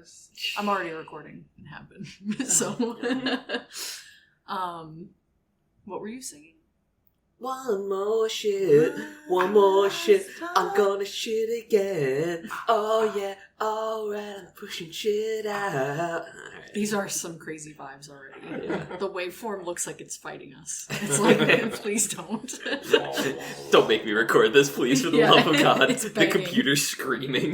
nervous. I'm already recording and have been. So, what were you singing? One more shit, I'm gonna shit again. Oh yeah, alright, I'm pushing shit out. Right. These are some crazy vibes already. Yeah. The waveform looks like it's fighting us. It's like, please don't. Don't make me record this, please, for the love of God. It's the banging. computer's screaming.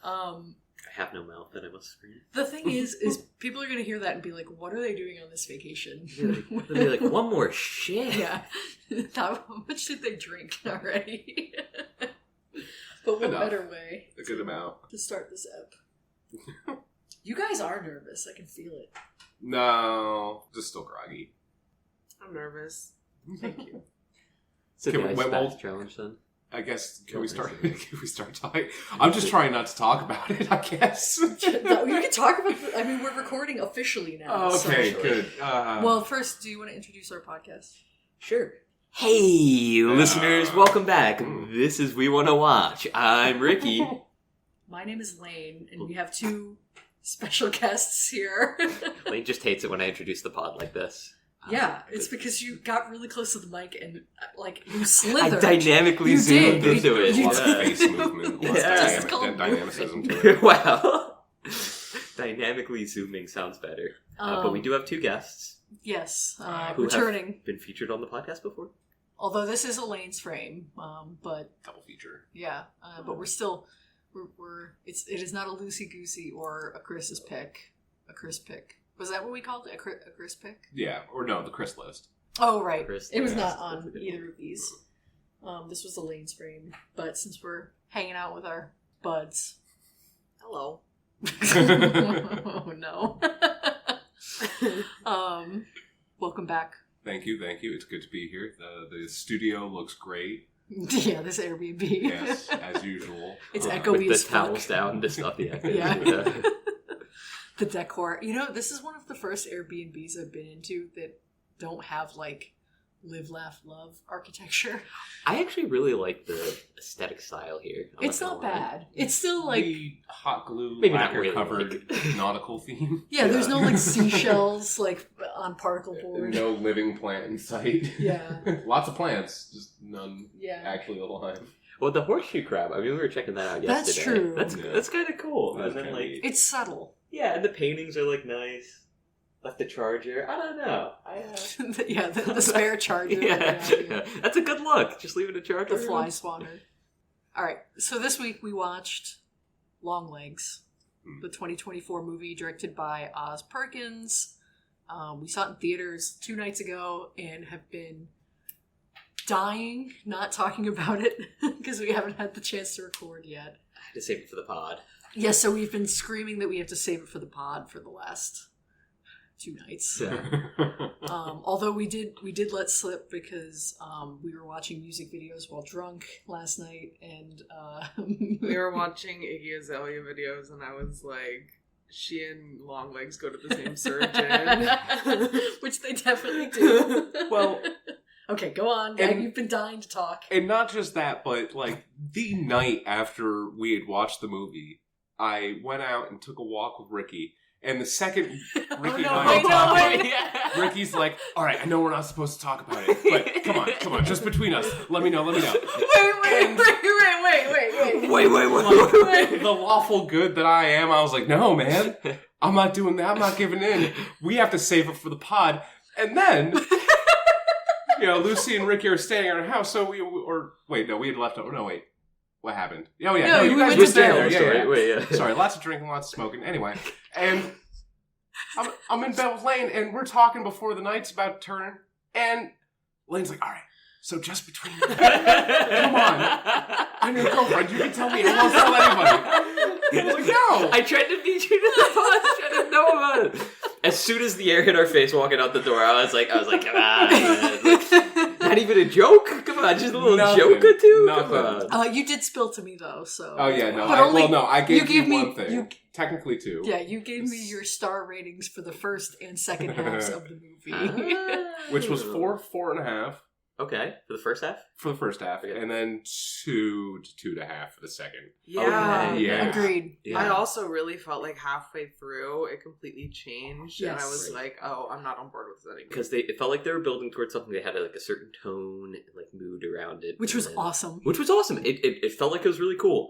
I have no mouth and I must scream. The thing is people are going to hear that and be like, what are they doing on this vacation? They'll be like, one more shit. Yeah. How much did they drink already? But what better way A good amount. to start this ep? You guys are nervous. I can feel it. No, just still groggy. I'm nervous. Thank you. So Can can we- I wait, spat well- challenge then? I guess, can Don't we start? raise Can we start talking? I'm just trying not to talk about it, I guess. You can talk about we're recording officially now. Oh, okay, so- good. Well, first, do you want to introduce our podcast? Sure. Hey, listeners, welcome back. This is We Want to Watch. I'm Ricky. My name is Lane, and we have two special guests here. Lane just hates it when I introduce the pod like this. Yeah, it's because you got really close to the mic and, you I slithered. dynamically You zoomed did. into it. You Lots of did. face movement, lots Yeah. of Called dynamicism to it. Wow. Dynamically zooming sounds better. But we do have two guests Yes, who returning. have been featured on the podcast before. Although this is Elaine's frame, but Double feature. yeah, but we're still it is not a loosey goosey or a Chris's pick, a Chris pick. Was that what we called it? A Chris pick? Yeah, or no, the Chris list. Oh right, Chris it was list. not That's on a good either one. of these. This was Elaine's frame, but since we're hanging out with our buds, Hello. oh no. Welcome back. Thank you. It's good to be here. The studio looks great. Yeah, this Airbnb. Yes, as usual. It's With echoey the as fuck. towels down, just not the echo. Yeah. The decor. This is one of the first Airbnbs I've been into that don't have live, laugh, love architecture. I actually really like the aesthetic style here. I'm It's not gonna lie. bad. It's still the hot glue, Maybe not lacquer really, covered nautical theme. yeah, there's Yeah. no seashells on particle board. No living plant in sight. Yeah. Lots of plants, just none Yeah. actually alive. Well, the horseshoe crab. I mean, we were checking that out That's yesterday. true. That's kind of cool. That's And then kinda neat. It's subtle. yeah, and the paintings are nice. Like the charger. I don't know. Yeah, the spare charger. Yeah, that's a good look. Just leave it a charger. The fly swanner. Alright, so this week we watched Longlegs, the 2024 movie directed by Oz Perkins. We saw it in theaters 2 nights ago and have been dying not talking about it because we haven't had the chance to record yet. I had to save it for the pod. Yeah, so we've been screaming that we have to save it for the pod for the last 2 nights. Yeah. Although we did let slip because we were watching music videos while drunk last night, and We were watching Iggy Azalea videos, and I was like, she and Longlegs go to the same surgeon. which they definitely do. Well, okay, go on. and- You've been dying to talk. and not just that, but the night after we had watched the movie, I went out and took a walk with Ricky. And the second Ricky and I were talking, Ricky's like, all right, I know we're not supposed to talk about it, but come on, just between us. Let me know. Wait. Like, the lawful good that I am, I was like, no, man, I'm not doing that. I'm not giving in. We have to save it for the pod. And then, Lucy and Ricky are staying at our house, so we had left over. No, wait. What happened? Oh, yeah. No, No, you we guys went were to staying bed. there. Yeah. Wait, yeah. Sorry, lots of drinking, lots of smoking. Anyway, and I'm in bed with Lane, and we're talking before the night's about to turn, and Lane's like, all right, so just between you, come on, I'm your girlfriend, you can tell me, I won't tell anybody. I was like, no. I tried to beat you to the pod. I didn't know about it. As soon as the air hit our face walking out the door, I was like, come on, man. Not even a joke? Come on, just a little Nothing. joke or two? Nothing. Come on. You did spill to me though, so. Oh, yeah, no, But I gave you you gave me- one thing. Technically two. Yeah, you gave me your star ratings for the first and second halves of the movie. Which was 4.5, Okay, for the first half? for the first half, Okay. and then 2 to 2.5 for the second. Yeah. Okay. Yeah. Agreed. Yeah. I also really felt like halfway through it completely changed, and I Yes. was Right. like, "Oh, I'm not on board with this anymore." Because it felt like they were building towards something. They had like a certain tone and like mood around it, Which and was then- awesome. Which was awesome. It felt like it was really cool.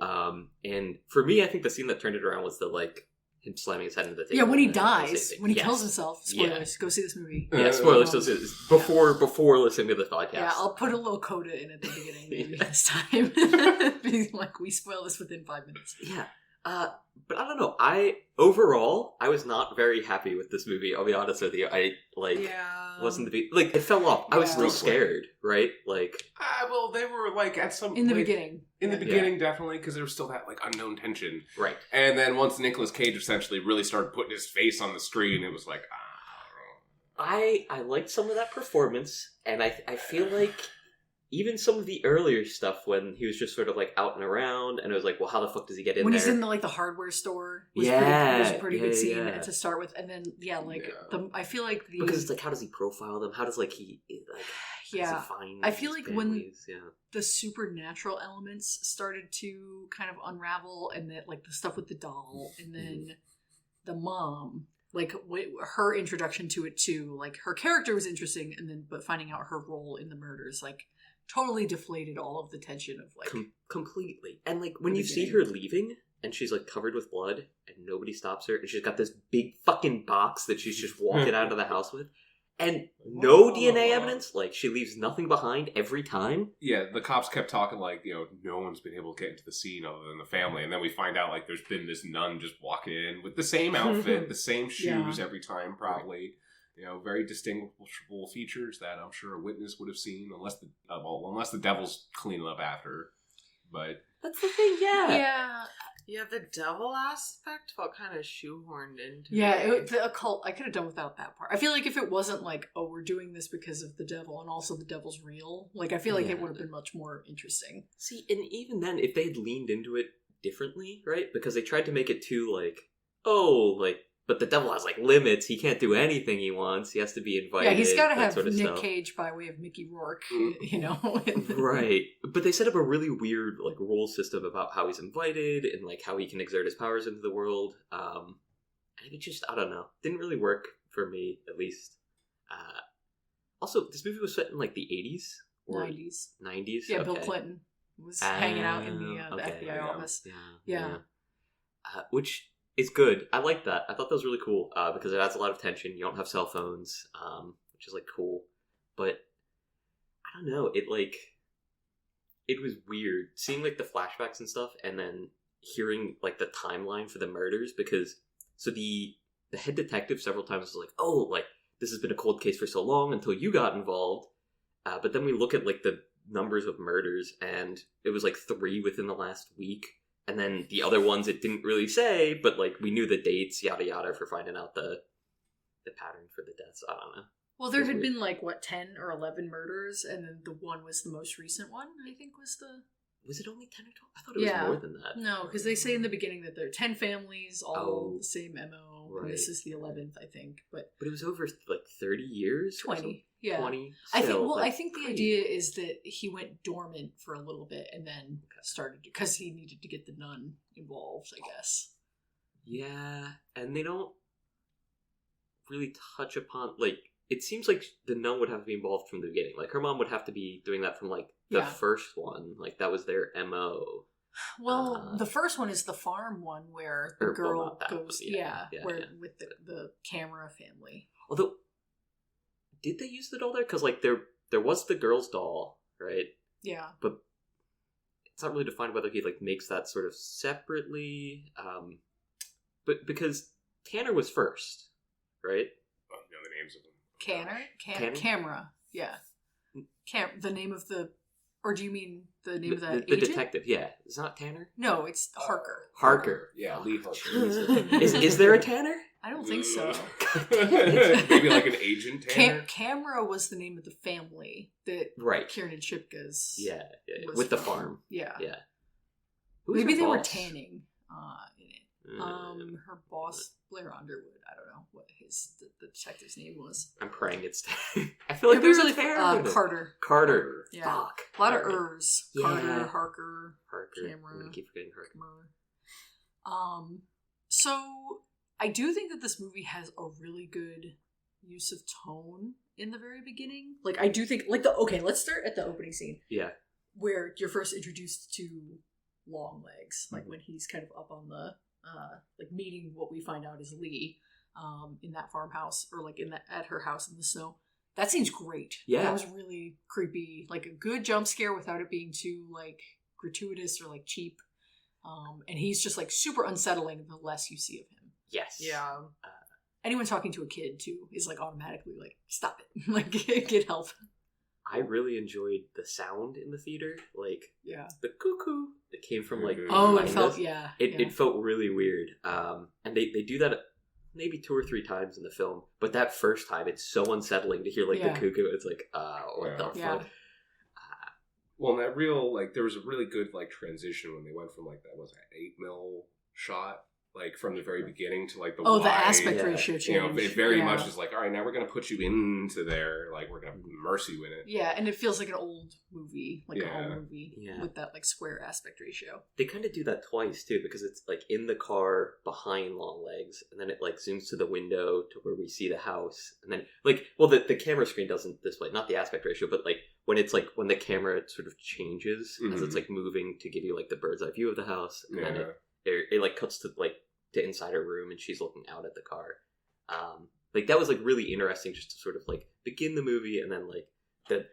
And for me, I think the scene that turned it around was the like him slamming his head into the table. Yeah, when he and dies, saving. when he Yes. kills himself. Spoilers. Go see this movie. Yeah, spoilers. Um, Before listening to the podcast. Yeah, I'll put a little coda in at the beginning maybe this time. Being like, we spoil this within 5 minutes. Yeah. But I don't know. Overall, I was not very happy with this movie. I'll be honest with you. I wasn't the big, like it fell off. I was Yeah. still scared, right? Like Well, they were like at some In the like, beginning. In the Yeah. beginning, definitely, because there was still that like unknown tension. right. And then once Nicolas Cage essentially really started putting his face on the screen, it was like, I liked some of that performance, and I feel like even some of the earlier stuff when he was just sort of like out and around, and it was like, well, how the fuck does he get in When there? he's in the hardware store. Was Yeah, was a pretty good yeah, scene yeah. to start with. And then, I feel like the... Because it's like, how does he profile them? How does like he like? Yeah. How does he find I feel his like when families? Yeah. the supernatural elements started to kind of unravel, and that like the stuff with the doll, and then the mom, like her introduction to it too, like her character was interesting, and then but finding out her role in the murders like totally deflated all of the tension of like completely. And like when the you see beginning. her leaving and she's like covered with blood and nobody stops her, and she's got this big fucking box that she's just walking out of the house with, and no DNA evidence, like she leaves nothing behind every time. yeah, the cops kept talking like, no one's been able to get into the scene other than the family. And then we find out like there's been this nun just walking in with the same outfit, the same shoes every time, probably. Very distinguishable features that I'm sure a witness would have seen, unless the devil's cleaning up after her. But That's the thing, yeah. Yeah, the devil aspect felt kind of shoehorned into Yeah, it. the occult, I could have done without that part. I feel like if it wasn't like, oh, we're doing this because of the devil and also the devil's real, like I feel like it would have been much more interesting. See, and even then, if they had leaned into it differently, right? Because they tried to make it too like, oh, like, but the devil has like limits. He can't do anything he wants. He has to be invited. Yeah, he's got to that have sort of Nick stuff. Cage by way of Mickey Rourke, Right. But they set up a really weird like rule system about how he's invited and like how he can exert his powers into the world. And it just, I don't know, didn't really work for me, at least. Also, this movie was set in like the 80s or 90s. 90s. Yeah, Okay. Bill Clinton was hanging out in the Okay, FBI yeah. office. Yeah. Which is good. I like that. I thought that was really cool because it adds a lot of tension. You don't have cell phones, which is like cool. But I don't know. It was weird seeing like the flashbacks and stuff, and then hearing like the timeline for the murders, because so the head detective several times was like, "Oh, like this has been a cold case for so long until you got involved." But then we look at like the numbers of murders, and it was like 3 within the last week. And then the other ones it didn't really say, but like we knew the dates, yada yada, for finding out the pattern for the deaths. I don't know. Well, there It was had weird. been like, 10 or 11 murders, and then the one was the most recent one, I think was the... Was it only 10 or 12? I thought it was more than that. No, because they say in the beginning that there are 10 families, all the same MO, right. and this is the 11th, I think, but But it was over like 30 years? or 20, something? yeah. 20? I think. Still, Well, like, I think the crazy. idea is that he went dormant for a little bit and then started because he needed to get the nun involved, I guess. Yeah, and they don't really touch upon, like, it seems like the nun would have to be involved from the beginning. Like, her mom would have to be doing that from, like, the Yeah. first one. Like, that was their MO. Well, the first one is the farm one where the Or, well, girl not that one, goes, yeah, where yeah. with the camera family. Although, did they use the doll there? Because, like, there was the girl's doll, right? Yeah. But it's not really defined whether he, like, makes that sort of separately. But because Tanner was first, right? I don't know the names of them. Cannon? Camera. Yeah. The name of the, or do you mean the name of The that agent? detective, yeah. It's not Tanner? No, it's Harker. Harker. Yeah, Lee Harker. Is there a Tanner? I don't think so. Maybe like an agent Tanner? Camera was the name of the family that Right. Kieran Shipka's. Yeah. was With the from. farm. Yeah. Yeah. Who's Maybe her they were boss? tanning in it. Her boss, Blair Underwood. I don't know. what the detective's name was. I'm praying it's. I feel like there's really a tear in it. Carter. Carter. Yeah. Fuck. A lot of Alright. ers. Yeah. Carter, Harker, I'm Cameron. gonna keep forgetting Harker. So I do think that this movie has a really good use of tone in the very beginning. Like, I do think, like, let's start at the opening scene. Yeah. Where you're first introduced to Longlegs, like when he's kind of up on the, like meeting what we find out is Lee, in that farmhouse, or like at her house in the snow. That seems great. Yeah. That was really creepy. Like a good jump scare without it being too, like, gratuitous or, like, cheap. And he's just, like, super unsettling the less you see of him. Yes. Yeah. Anyone talking to a kid, too, is, like, automatically, like, stop it. Like, get help. I really enjoyed the sound in the theater. Like, Yeah. the cuckoo that came from, like, Oh, it behind felt, us. yeah. It felt really weird. And they do that maybe 2 or 3 times in the film. But that first time, it's so unsettling to hear, like, Yeah. the cuckoo. It's like, what the Yeah. fuck? Well, that real, like, there was a really good, like, transition when they went from, like, that was an 8mm shot, like, from the very beginning to, like, the Oh, the wide, aspect yeah. ratio change. You know, it very Yeah. much is like, all right, now we're going to put you into there, like, we're going to immerse you in it. Yeah, and it feels like an old movie, like a Yeah. home movie, Yeah. with that, like, square aspect ratio. They kind of do that twice, too, because it's, like, in the car behind Longlegs, and then it, like, zooms to the window to where we see the house. And then, like, well, the camera screen doesn't display, not the aspect ratio, but, like, when it's, like, when the camera sort of changes as it's, like, moving to give you, like, the bird's eye view of the house, and then it like, cuts to, like, to inside her room, and she's looking out at the car. Like, that was, like, really interesting just to sort of, like, begin the movie, and then, like, the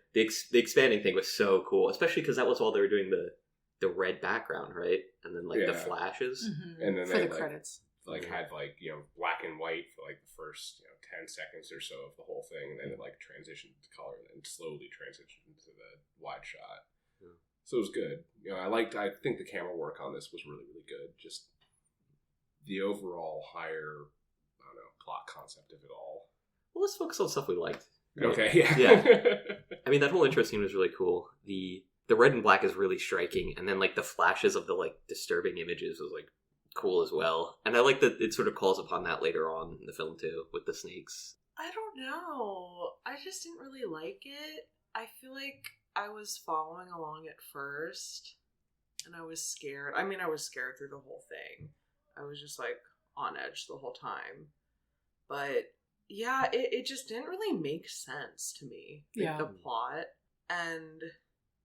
expanding thing was so cool, especially because that was while they were doing the red background, right? And then, like, the Yeah. flashes. Mm-hmm. And then For they, the like, credits. like, had, like, you know, black and white for, like, the first, you know, 10 seconds or so of the whole thing, and then it, like, transitioned to color, and then slowly transitioned into the wide shot. Yeah. So it was good. You know, I think the camera work on this was really, really good. Just the overall higher, I don't know, plot concept of it all. Well, let's focus on stuff we liked. Okay, yeah. Yeah. I mean, that whole intro scene was really cool. The red and black is really striking, and then, like, the flashes of the, like, disturbing images was, like, cool as well. And I like that it sort of calls upon that later on in the film, too, with the snakes. I don't know. I just didn't really like it. I feel like I was following along at first, and I was scared. I mean, I was scared through the whole thing. I was just, like, on edge the whole time. But, yeah, it just didn't really make sense to me. Like, Yeah. the plot. And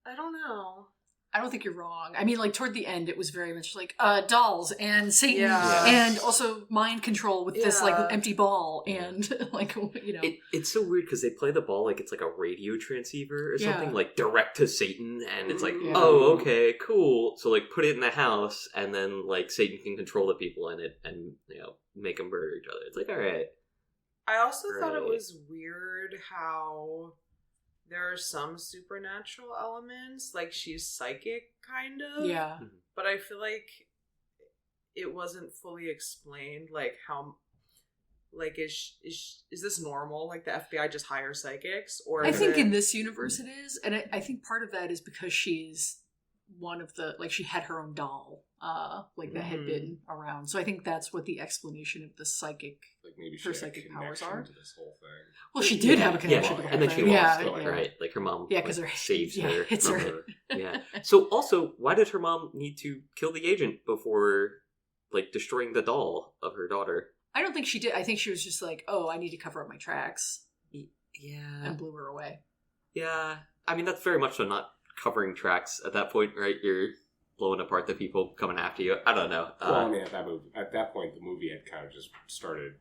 I don't know. I don't think you're wrong. I mean, like, toward the end, it was very much like, dolls and Satan, Yeah. and also mind control with this, like, Yeah. empty ball, and, like, you know. It's so weird because they play the ball like it's like a radio transceiver or something, Yeah. like direct to Satan, and it's like, Yeah. oh, okay, cool. So, like, put it in the house, and then, like, Satan can control the people in it and, you know, make them murder each other. It's like, all right. I also thought it Right. was weird how there are some supernatural elements, like she's psychic, kind of. Yeah. But I feel like it wasn't fully explained, like how, like is this normal? Like the FBI just hires psychics, or I is think it... in this universe it is, and I think part of that is because she's one of the, like, she had her own doll, like, that had Mhm. been around. So I think that's what the explanation of the psychic. Like, maybe she Her had a psychic powers connection are. to this whole thing. Well, she did Yeah, have a connection yeah. to the whole And then she thing. lost Yeah, it, yeah. right? Like, her mom Yeah, because her saves yeah, her. it's from her. Yeah. So, also, why did her mom need to kill the agent before, like, destroying the doll of her daughter? I don't think she did. I think she was just like, oh, I need to cover up my tracks, Yeah. and blew her away. Yeah. I mean, that's very much so not covering tracks at that point, right? You're blowing apart the people coming after you. I don't know. Well, I mean, at that point, the movie had kind of just started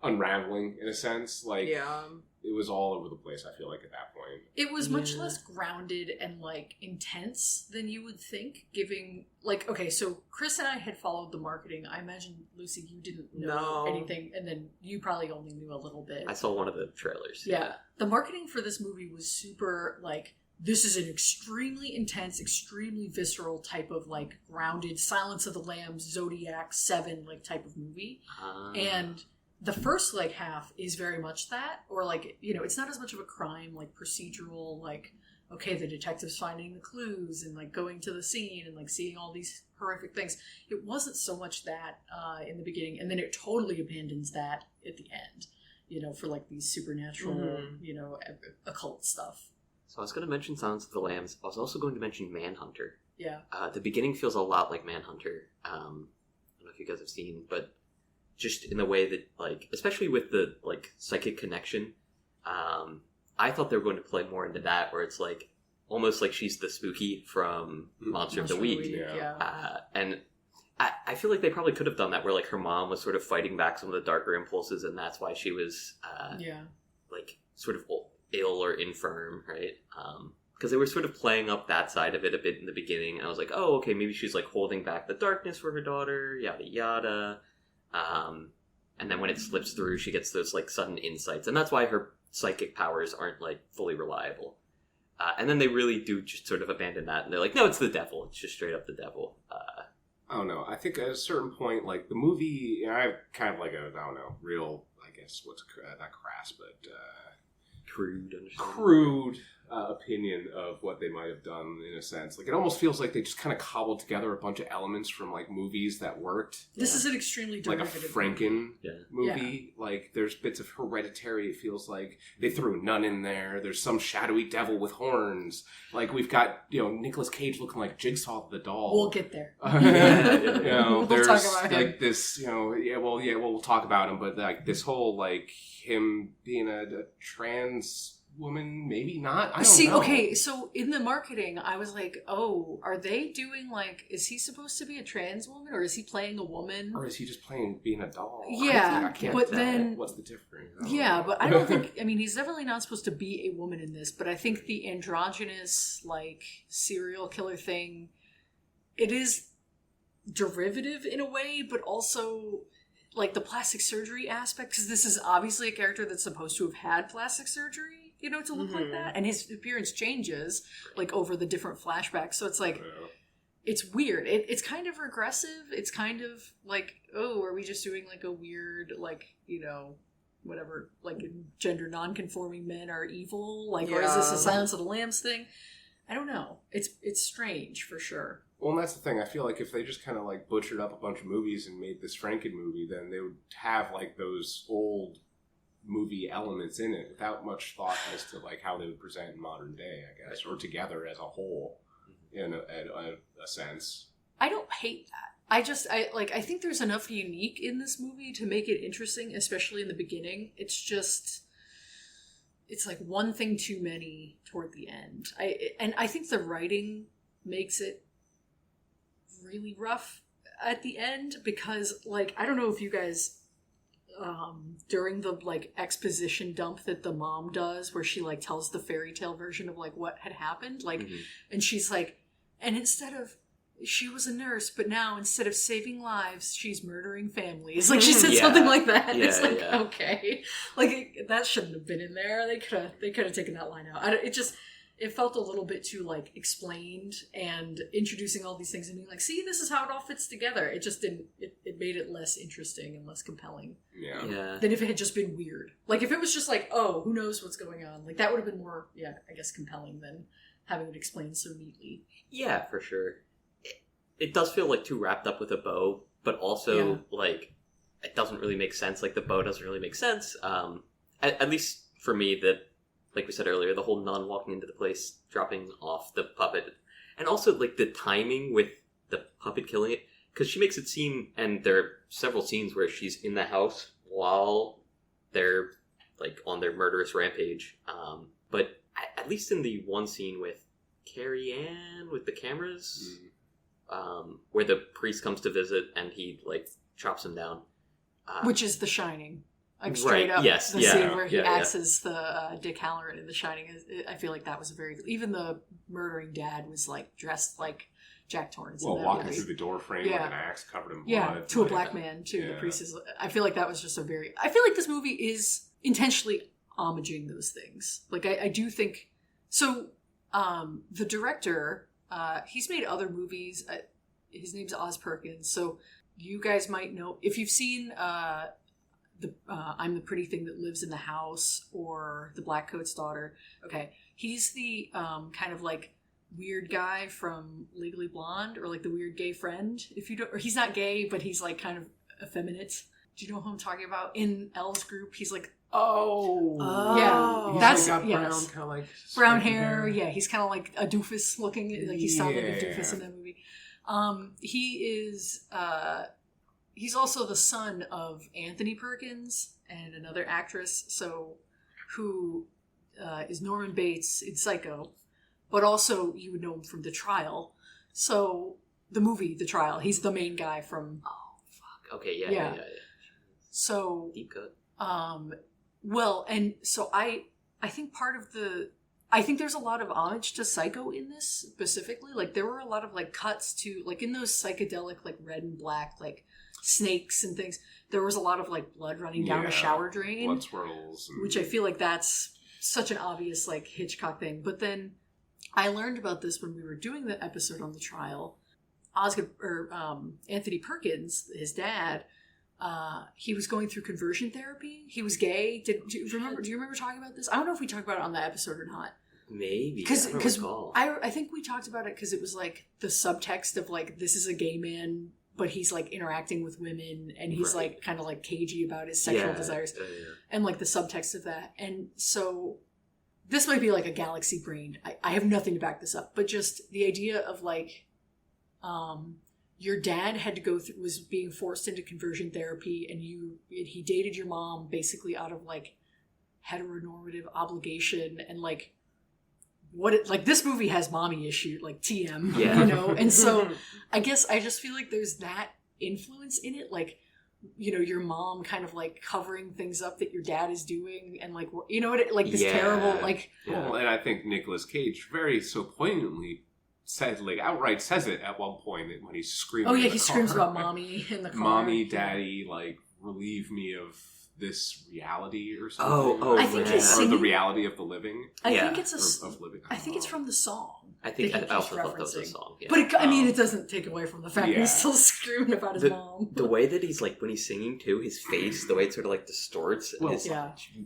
unraveling, in a sense. Like, Yeah. it was all over the place, I feel like, at that point. It was much Yeah. less grounded and, like, intense than you would think, giving, like, okay, so Chris and I had followed the marketing. I imagine, Lucy, you didn't know No. anything, and then you probably only knew a little bit. I saw one of the trailers. Yeah. The marketing for this movie was super, like, this is an extremely intense, extremely visceral type of, like, grounded Silence of the Lambs, Zodiac 7, like, type of movie. And the first, like, half is very much that, or, like, you know, it's not as much of a crime, like, procedural, like, okay, the detective's finding the clues and like going to the scene and like seeing all these horrific things. It wasn't so much that in the beginning, and then it totally abandons that at the end, you know, for like these supernatural, you know, occult stuff. So I was going to mention Silence of the Lambs. I was also going to mention Manhunter. Yeah. The beginning feels a lot like Manhunter. I don't know if you guys have seen, but just in the way that, like, especially with the, like, psychic connection, I thought they were going to play more into that, where it's, like, almost like she's the Spooky from Monster of the Week. Yeah. And I feel like they probably could have done that, where, like, her mom was sort of fighting back some of the darker impulses, and that's why she was, like, sort of ill or infirm, right? Because they were sort of playing up that side of it a bit in the beginning, and I was like, oh, okay, maybe she's, like, holding back the darkness for her daughter, yada yada. And then when it slips through, she gets those, like, sudden insights, and that's why her psychic powers aren't, like, fully reliable. And then they really do just sort of abandon that, and they're like, no, it's the devil. It's just straight up the devil. I don't know. I think at a certain point, like, the movie, you know, I have kind of like a, I don't know, real, I guess, not crass, but crude opinion of what they might have done, in a sense. Like, it almost feels like they just kind of cobbled together a bunch of elements from, like, movies that worked. This is an extremely derivative, like a Franken movie. Yeah. Like, there's bits of Hereditary, it feels like. They threw a nun in there. There's some shadowy devil with horns. Like, we've got, you know, Nicolas Cage looking like Jigsaw the doll. We'll get there. You know, we'll there's, talk about him. like, this, you know, we'll talk about him, but, like, this whole, like, him being a trans woman, maybe not. I don't know. Okay, so in the marketing, I was like, oh, are they doing, like, is he supposed to be a trans woman, or is he playing a woman? Or is he just being a doll? Yeah, I can't but tell. then... What's the difference? Yeah, but I don't think... I mean, he's definitely not supposed to be a woman in this, but I think the androgynous, like, serial killer thing, it is derivative in a way, but also... like the plastic surgery aspect, because this is obviously a character that's supposed to have had plastic surgery, you know, to look like that, and his appearance changes like over the different flashbacks, so it's like it's weird. It's kind of regressive. It's kind of like, oh, are we just doing like a weird, like, you know, whatever, like gender non-conforming men are evil, like, or is this a Silence of the Lambs thing? I don't know. It's strange for sure. Well, and that's the thing. I feel like if they just kind of like butchered up a bunch of movies and made this Franken movie, then they would have like those old movie elements in it without much thought as to like how they would present in modern day, I guess, or together as a whole, in a sense. I don't hate that. I think there's enough unique in this movie to make it interesting, especially in the beginning. It's just, it's like one thing too many toward the end. I think the writing makes it really rough at the end, because like, I don't know if you guys during the like exposition dump that the mom does, where she like tells the fairy tale version of like what had happened, like and she's like, and instead of, she was a nurse, but now instead of saving lives, she's murdering families. Like, she said something like that. Yeah, it's like, okay, like that shouldn't have been in there. They could have taken that line out. It felt a little bit too, like, explained and introducing all these things and being like, see, this is how it all fits together. It just didn't, it made it less interesting and less compelling. Yeah. Than if it had just been weird. Like, if it was just like, oh, who knows what's going on? Like, that would have been more, I guess, compelling than having it explained so neatly. Yeah, for sure. It does feel, like, too wrapped up with a bow, but also, like, it doesn't really make sense. Like, the bow doesn't really make sense. At least for me, that, like we said earlier, the whole nun walking into the place, dropping off the puppet. And also, like, the timing with the puppet killing it. Because she makes it seem, and there are several scenes where she's in the house while they're, like, on their murderous rampage. But at least in the one scene with Carrie Ann, with the cameras, where the priest comes to visit and he, like, chops him down. Which is The Shining. Like, straight up, the scene where he acts as the Dick Halloran in The Shining. I feel like that was a very... Even the murdering dad was, like, dressed like Jack Torrance. Well, walking through the door frame with an axe covered in blood. Yeah, to a black man, too. The priest is... I feel like that was just a very... I feel like this movie is intentionally homaging those things. Like, I do think... So, the director, he's made other movies. His name's Oz Perkins. So, you guys might know... If you've seen... I'm the Pretty Thing That Lives in the House, or The Black Coat's Daughter. Okay. He's the kind of like weird guy from Legally Blonde, or like the weird gay friend. If you don't, or he's not gay, but he's like kind of effeminate. Do you know who I'm talking about? In Elle's group, he's like, yeah, that's got brown, yes. kind of like brown hair. Yeah, he's kind of like a doofus looking. Like he sounds like a doofus in that movie. He is. He's also the son of Anthony Perkins and another actress. So, who is Norman Bates in Psycho, but also you would know him from The Trial. So the movie The Trial, he's the main guy from. Oh fuck. Okay. Yeah. So deep cut. Well, and so I think part of I think there's a lot of homage to Psycho in this specifically. Like there were a lot of like cuts to like in those psychedelic like red and black like snakes and things. There was a lot of like blood running down a shower drain, blood swirls, which I feel like that's such an obvious like Hitchcock thing. But then I learned about this when we were doing the episode on The Trial. Anthony Perkins, his dad. He was going through conversion therapy. He was gay. Do you remember talking about this? I don't know if we talked about it on the episode or not. Maybe. Because I think we talked about it because it was like the subtext of like this is a gay man, but he's like interacting with women and he's like kind of like cagey about his sexual desires and like the subtext of that. And so this might be like a galaxy brain. I have nothing to back this up, but just the idea of like, your dad had to was being forced into conversion therapy, and he dated your mom basically out of like heteronormative obligation, and like this movie has mommy issue, like TM, you know? And so I guess I just feel like there's that influence in it, like, you know, your mom kind of like covering things up that your dad is doing, and like, you know what, like this terrible, like. Well, and I think Nicolas Cage very so poignantly outright says it at one point when he's screaming. Oh yeah, in the he car. screams about mommy in the car. Mommy, daddy, like relieve me of this reality or something. I think he's or the reality of the living. I think it's of living. I think it's from the song. I think I also thought that was a song. Yeah. But I mean, it doesn't take away from the fact that he's still screaming about his mom. The way that he's like when he's singing too, his face, the way it sort of like distorts, and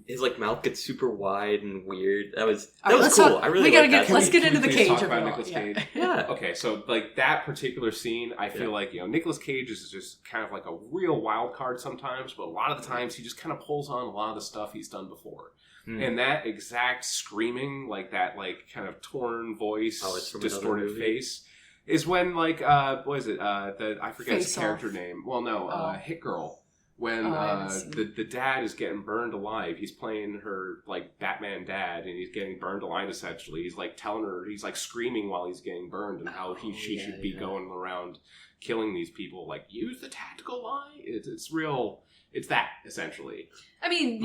his like mouth gets super wide and weird. That was cool. I really like that. Let's get into the Cage talk of about it Nicolas all. Cage. Yeah. Okay, so like that particular scene, I feel like, you know, Nicolas Cage is just kind of like a real wild card sometimes, but a lot of the times he just kind of pulls on a lot of the stuff he's done before. And that exact screaming, like that, like kind of torn voice, distorted face, is when like what is it? I forget his character name. Well, no, Hit Girl. When the dad is getting burned alive, he's playing her like Batman dad, and he's getting burned alive. Essentially, he's like telling her, he's like screaming while he's getting burned, and how she should be going around killing these people. Like, use the tactical lie. It's real. It's that, essentially. I mean,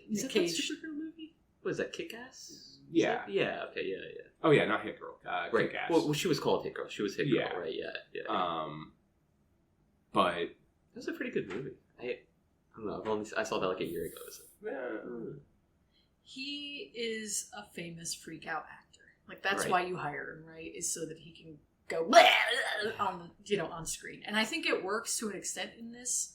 Is that Cage. that Supergirl movie? What is that, Kick-Ass? Yeah. Yeah, okay, yeah. Oh, yeah, not Hit Girl. Right. Kick-Ass. Well, she was called Hit Girl. She was Hit Girl, right? Yeah. But... It was a pretty good movie. I don't know. I saw that like a year ago. So. He is a famous freak out actor. Like, that's why you hire him, right? Is so that he can go on screen. And I think it works to an extent in this.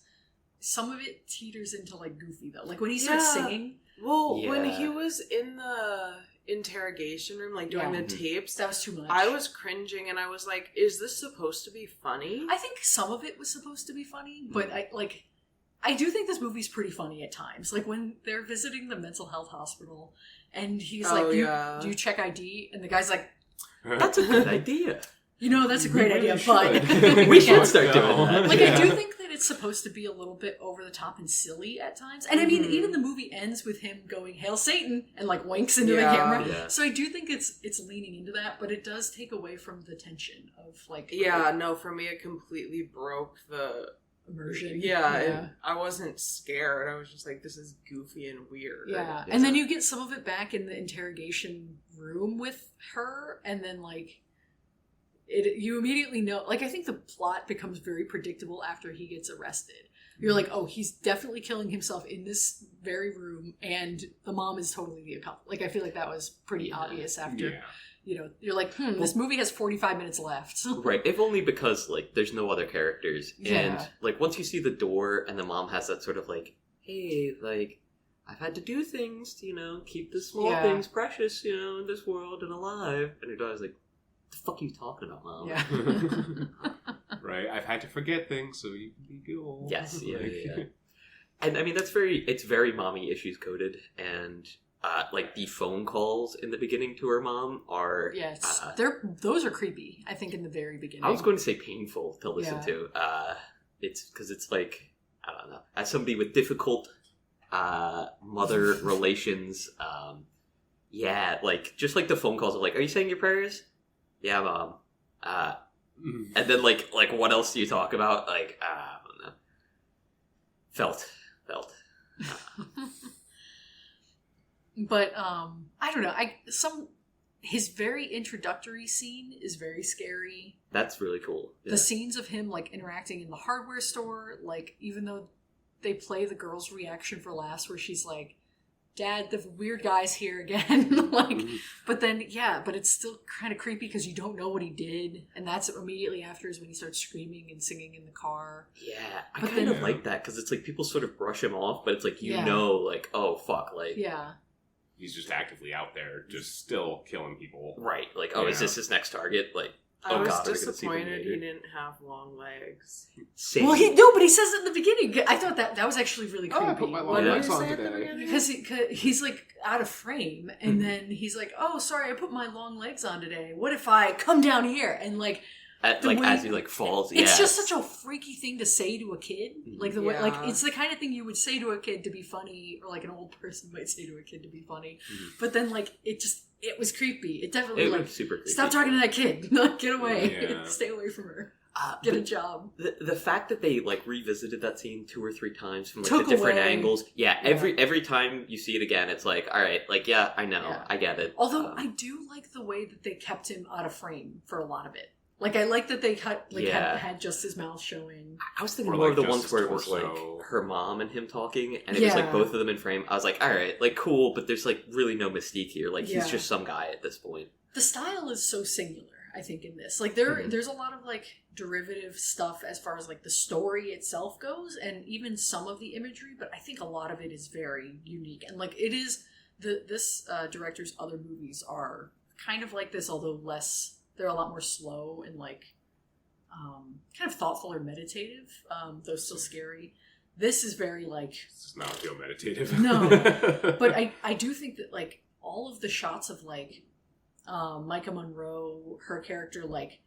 Some of it teeters into like goofy though. Like when he starts singing. Well, when he was in the interrogation room, like doing the tapes, that was too much. I was cringing, and I was like, "Is this supposed to be funny?" I think some of it was supposed to be funny, but I do think this movie's pretty funny at times. Like when they're visiting the mental health hospital, and he's like, "Do you check ID?" And the guy's like, "That's a good idea." You know, that's a great idea, but we should start doing that. Like, I do think that it's supposed to be a little bit over the top and silly at times. And I mean, even the movie ends with him going, "Hail Satan," and like winks into the camera. Yeah. So I do think it's leaning into that, but it does take away from the tension of like... Yeah, no, for me it completely broke the... immersion. Yeah. I wasn't scared. I was just like, this is goofy and weird. Yeah, and then you get some of it back in the interrogation room with her, and then like... you immediately know, like, I think the plot becomes very predictable after he gets arrested. You're like, oh, he's definitely killing himself in this very room, and the mom is totally the accomplice. Like, I feel like that was pretty obvious after, you know, you're like, this movie has 45 minutes left. Right, if only because, like, there's no other characters. And, like, once you see the door and the mom has that sort of, like, hey, like, I've had to do things to, keep the small Yeah. things precious, in this world and alive. And her daughter's like, the fuck are you talking about, Mom? Yeah. Right? I've had to forget things so you can be cool. Yes, yeah. And I mean, it's very mommy issues coded. And, the phone calls in the beginning to her mom are... Yes. Those are creepy, I think, in the very beginning. I was going to say painful to listen Yeah. to. It's because it's like, I don't know. As somebody with difficult mother relations, just like the phone calls of like, are you saying your prayers? Yeah, Mom. And then like what else do you talk about? Like, I don't know. Felt. But I don't know. His very introductory scene is very scary. That's really cool. Yeah. The scenes of him like interacting in the hardware store, like even though they play the girl's reaction for last, where she's like, "Dad, the weird guy's here again." But then but it's still kind of creepy because you don't know what he did, and that's immediately after is when he starts screaming and singing in the car. Yeah, I But kind then- of like that because it's like people sort of brush him off, but it's like Yeah. like, oh fuck, like Yeah. He's just actively out there, just still killing people. right, like oh, is Yeah. this his next target? Like, I oh was god, we're gonna see them disappointed he later. didn't have long legs. Same. Well, but he says it in the beginning. I thought that was actually really creepy. Oh, I put my What long did legs he on say at the today. beginning? Because he's like out of frame, and then he's like, "Oh, sorry, I put my long legs on today. What if I come down here?" And like, the way- as he like falls. it's yeah. just such a freaky thing to say to a kid. Like the way, Yeah. like it's the kind of thing you would say to a kid to be funny, or like an old person might say to a kid to be funny. But then like it was creepy. It definitely It like was super creepy. stop talking to that kid. Like, get away. Yeah. Stay away from her. Get a but job. the fact that they like revisited that scene 2 or 3 times from like Took the different away. angles. Yeah, every time you see it again, it's like, all right, like yeah, I know, Yeah. I get it. Although I do like the way that they kept him out of frame for a lot of it. Like I like that they had just his mouth showing. I was thinking Or, more like, of the just ones his where it was torso. like her mom and him talking, and it was like Yeah. both of them in frame. I was like, all right, like cool, but there's like really no mystique here. Like Yeah. he's just some guy at this point. The style is so singular, I think, in this. Like Mhm. there's a lot of like derivative stuff as far as like the story itself goes, and even some of the imagery, but I think a lot of it is very unique. And like it is this director's other movies are kind of like this, although less, they're a lot more slow and like kind of thoughtful or meditative, though still scary. This is very like, This does not feel meditative. No. but I do think that like all of the shots of like Micah Monroe, her character, like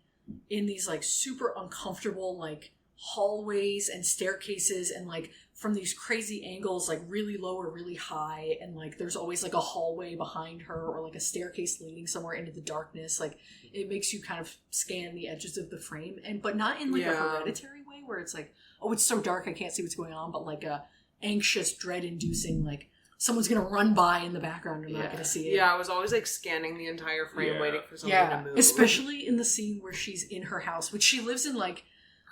in these like super uncomfortable like hallways and staircases, and like from these crazy angles, like really low or really high, and like there's always like a hallway behind her or like a staircase leading somewhere into the darkness. Like it makes you kind of scan the edges of the frame, but not in like a Yeah. hereditary way where it's like, oh, it's so dark I can't see what's going on, but like a anxious, dread-inducing, like someone's gonna run by in the background and I'm not gonna see it. Yeah, I was always like scanning the entire frame, Yeah. waiting for something to Yeah, move. especially in the scene where she's in her house, which she lives in like,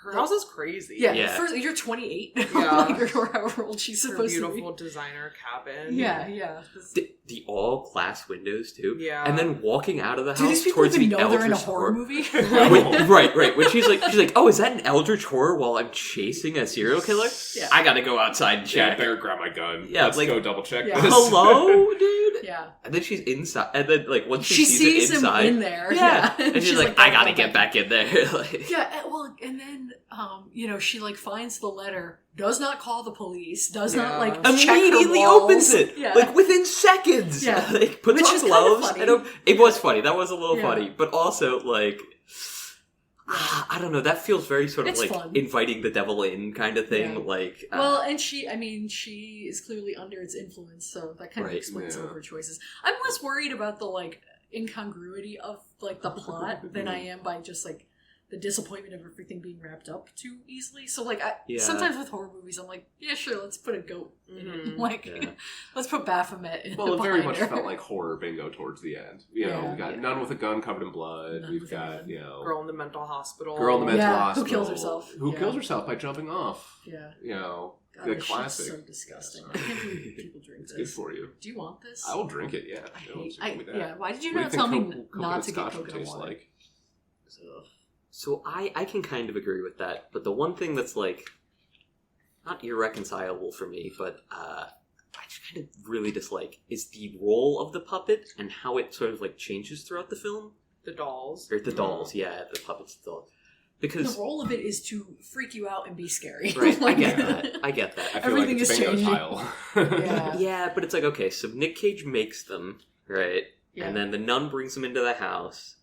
her house is crazy. yeah. First, you're 28, Yeah. like, or however old she's Her supposed beautiful to designer cabin. be. Yeah. The all glass windows too. Yeah. And then walking out of the Do these house people towards even the know they're in a Eldritch horror movie? right. When she's like, oh, is that an Eldritch horror while I'm chasing a serial killer? Yeah. I gotta go outside and Yeah, I check. better grab my gun. Yeah, Let's like- go double check Yeah. this. Hello, dude. Yeah. And then she's inside, and then like once She sees it him inside, in there. yeah, Yeah. and she's like, I gotta get back in there. Like, Yeah, well, and then, she like finds the letter, does not call the police, does not like check her immediately walls. opens it, Yeah. like within seconds. Yeah. Like puts Which on is kinda gloves. funny. It was funny. That was a little Yeah. funny, but also like. I don't know. That feels very sort of It's like fun. inviting the devil in kind of thing. Yeah. Like, Well, and she is clearly under its influence, so that kind of Right, explains some of yeah. her choices. I'm less worried about the like incongruity of like the plot than I am by just like the disappointment of everything being wrapped up too easily. So like Yeah. sometimes with horror movies, I'm like, yeah, sure, let's put a goat in it. Mhm. Like, Yeah. let's put Baphomet in Well, it very behind much her. felt like horror bingo towards the end. You know, Yeah. we got Yeah. None with a Gun Covered in Blood. None We've with a got, Gun. you know, Girl in the mental hospital. Girl in the Mental Yeah, who Hospital. kills herself. Who Yeah. kills herself by jumping off. Yeah. You know, God, the this classic. shit's so disgusting. Yeah, I can't believe people drink It's good this. for you. Do you want this? I will drink it, yeah. I You know, hate, so give me that. yeah, why did you What do not think tell me coconut not to get scotch would coconut taste water? like? So I can kind of agree with that, but the one thing that's like not irreconcilable for me, but I kind of really dislike is the role of the puppet and how it sort of like changes throughout the film. The dolls. Or the dolls, yeah, the puppets, the dolls. Because the role of it is to freak you out and be scary. right, I get that. I get that. I feel Everything like it's is bingo changing. tile. Yeah. Yeah, but it's like, okay, so Nick Cage makes them, right? Yeah. And then the nun brings them into the house.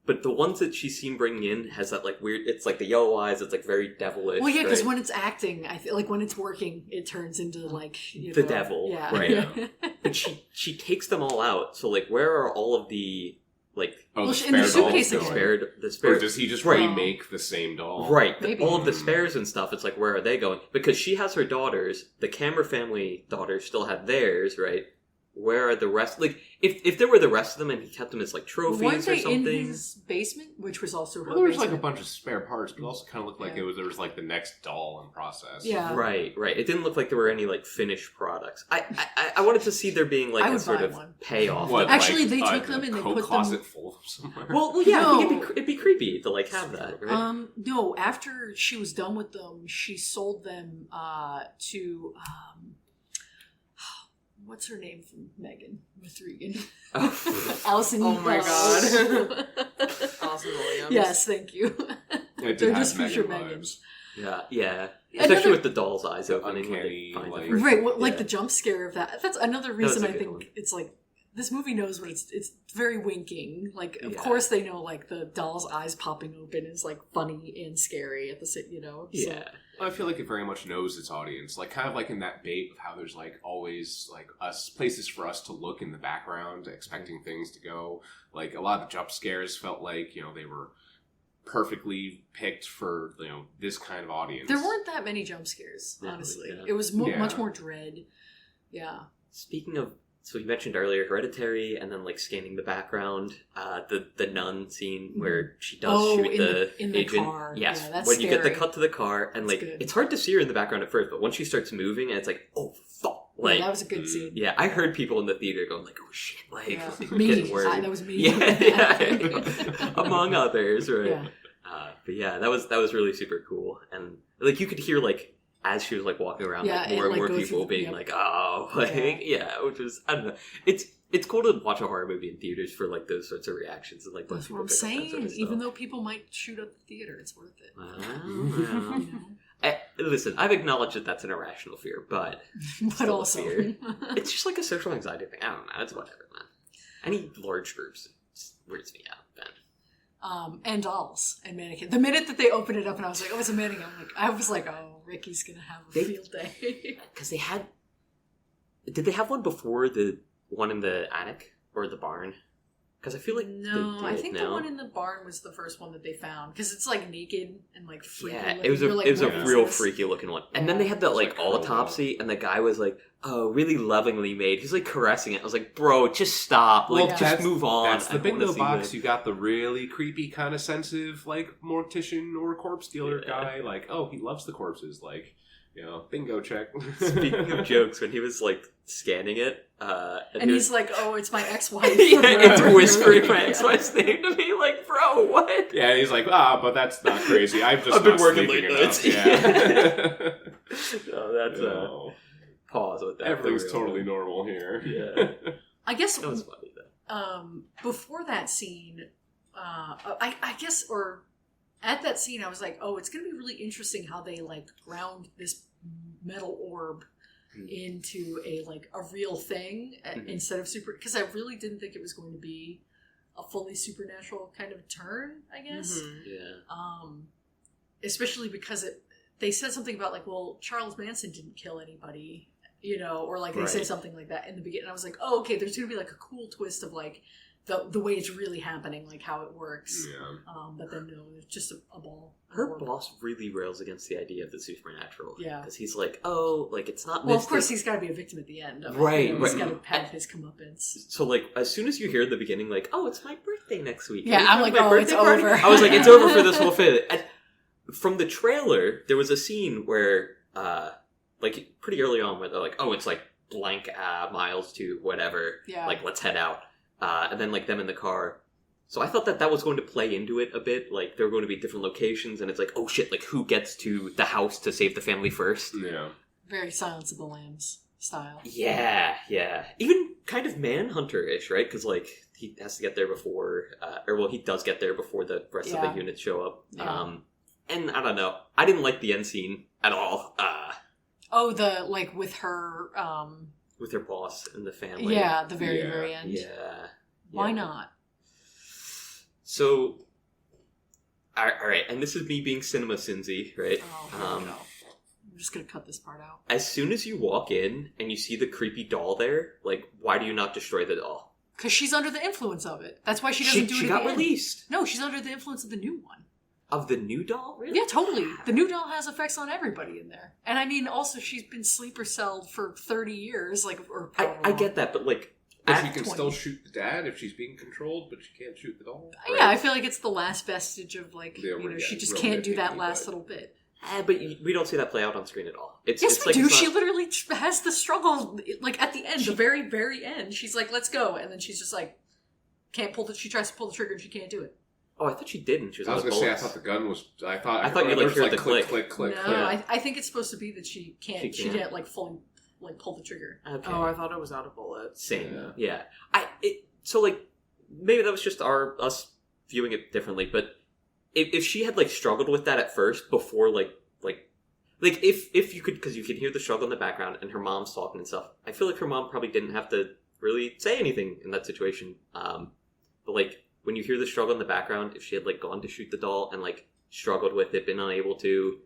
But the ones that she's seen bringing in has that like weird, it's like the yellow eyes, it's like very devilish. Well, yeah, because right? when it's acting, I feel like when it's working, it turns into like The devil, Yeah. right. But she takes them all out, so like where are all of the like Oh, Well, the in the spare suitcase dolls they going. were. the Or spares? does he just Right. remake the same doll? Right, Maybe. all of the spares and stuff. It's like, where are they going? Because she has her daughters. The Camera family daughters still have theirs, right? Where are the rest? Like, if there were the rest of them and he kept them as like trophies Weren't or they something. in his basement, which was also her Well, there was like a basement? bunch of spare parts, but it also kind of looked like Yeah. there was like the next doll in process. Yeah. Right. It didn't look like there were any like finished products. I wanted to see there being like I a would sort buy of one. payoff. What, Actually, like, they took them and they coat put them- closet full of somewhere. Well, yeah, I think No. it'd be creepy to like have that, right? No, after she was done with them, she sold them to what's her name from Megan with Regan? Allison. Oh my God. Allison Williams. Yes, thank you. It did They're have just future Megan Megans. Yeah. Especially Another- with the doll's eyes opening. when uncanny, they find like- the first Right, one. well, like Yeah. the jump scare of that. That's another was reason a I good think one. it's like this movie knows what it's very winking. Like, of Yeah. course they know like the doll's eyes popping open is like funny and scary at the same, so- Yeah. I feel like it very much knows its audience, like kind of like in that bait of how there's like always like us places for us to look in the background, expecting things to go. Like a lot of the jump scares felt like they were perfectly picked for this kind of audience. There weren't that many jump scares, Yeah, honestly. yeah. It was Yeah. much more dread. Yeah. Speaking of, so you mentioned earlier Hereditary, and then like scanning the background, the nun scene where she does Oh, shoot in the agent. car. Yes, Yeah, that's when you get the scary. cut to the car, and That's like good. it's hard to see her in the background at first, but once she starts moving, and it's like, oh fuck, like That was a good scene. yeah, I heard people in the theater going like, oh shit, like, Yeah. like Me. getting worried. That was me. Yeah, among others, right? Yeah. But yeah, that was really super cool, and like you could hear like as she was like walking around, Yeah, like it, more and like, more goes people through- being yep. like, oh, like yeah, which was, I don't know, it's cool to watch a horror movie in theaters for like those sorts of reactions and like That's people what I'm pick up that saying. sort of stuff. Even though people might shoot up the theater, it's worth it. Wow. You know? Listen, I've acknowledged that that's an irrational fear, but But Still a also, fear. it's just like a social anxiety thing. I don't know. It's whatever, man. Any large groups weirds me out, Ben. and dolls and mannequin. The minute that they opened it up and I was like, oh, it's a mannequin. I was like, oh, Ricky's gonna have a field day. Because they had... Did they have one before the one in the attic? Or the barn? Because I feel like No, they I did, think no? the one in the barn was the first one that they found because it's like naked and like freaky. Yeah, looking. it was a You're like, it was a what is real this? freaky looking one. And then Yeah. they had that It's like like curled autopsy, and the guy was like, "Oh, really lovingly made." He's like caressing it. I was like, "Bro, just stop. Like, Well, just that's- move on." That's I the don't wanna bingo see box. that. You got the really creepy, kind of sensitive, like mortician or corpse dealer Yeah. guy. Like, oh, he loves the corpses. Like, bingo check. Speaking of jokes, when he was like scanning it, And he's like, oh, it's my ex-wife. yeah, it's whispering my Yeah. ex-wife's name to me. Like, bro, what? Yeah, he's like, but that's not crazy. I've just I've been not working sleeping late enough. nights. Yeah. No, that's No. pause with that. Everything's for real. totally normal here. Yeah. I guess That was funny though. before that scene, I guess, or at that scene, I was like, oh, it's going to be really interesting how they like ground this metal orb into a real thing instead of super, because I really didn't think it was going to be a fully supernatural kind of turn, I guess. Yeah. Especially because they said something about like, well, Charles Manson didn't kill anybody, or like they say Right. something like that in the beginning. I was like, oh, okay, there's going to be like a cool twist of like the way it's really happening, like how it works. Yeah. But then no, it's just a ball. Her boss really rails against the idea of the supernatural. Yeah. Because he's like, oh, like it's not Well, of mystic. course, he's got to be a victim at the end. Of it. Right, He's right. got to have his comeuppance. So like, as soon as you hear at the beginning, like, oh, it's my birthday next week. Yeah, Can we I'm have like, my oh, birthday it's party? over. I was like, it's over for this whole thing. And from the trailer, there was a scene where, like, pretty early on, where they're like, oh, it's like blank miles to whatever. Yeah. Like, let's head out. And then like them in the car. So I thought that was going to play into it a bit. Like, there were going to be different locations, and it's like, oh shit, like, who gets to the house to save the family first? Yeah. Very Silence of the Lambs style. Yeah. Even kind of Manhunter-ish, right? Because, like, he has to get there before... he does get there before the rest of the units show up. Yeah. And I don't know. I didn't like the end scene at all. With her... with her boss and the family. Yeah, the very, very end. Yeah. Why not? So... Alright, and this is me being cinema Cinzy, right? Oh, here we go. I'm just gonna cut this part out. As soon as you walk in and you see the creepy doll there, like, why do you not destroy the doll? Because she's under the influence of it. That's why she doesn't do it. She got released. No, she's under the influence of the new one. Of the new doll? Really? Yeah, totally. The new doll has effects on everybody in there. And I mean, also, she's been sleeper celled for 30 years. I get that, but like... But she can still shoot the dad if she's being controlled, but she can't shoot the doll. Right? Yeah, I feel like it's the last vestige of, she just can't do that last little bit. But we don't see that play out on screen at all. Yes, we do. She literally has the struggle, like, at the end, the very, very end. She's like, let's go. And then she's just like, she tries to pull the trigger and she can't do it. Oh, I thought she didn't. I was going to say, I thought the gun was... I thought you heard the click. click. No, yeah. I think it's supposed to be that she can't like, fully... like pull the trigger. Okay. Oh, I thought it was out of bullets. Same. Yeah. Maybe that was just us viewing it differently, but if she had like struggled with that at first before if you could, because you can hear the struggle in the background and her mom's talking and stuff, I feel like her mom probably didn't have to really say anything in that situation. But like when you hear the struggle in the background, if she had like gone to shoot the doll and like struggled with it, been unable to,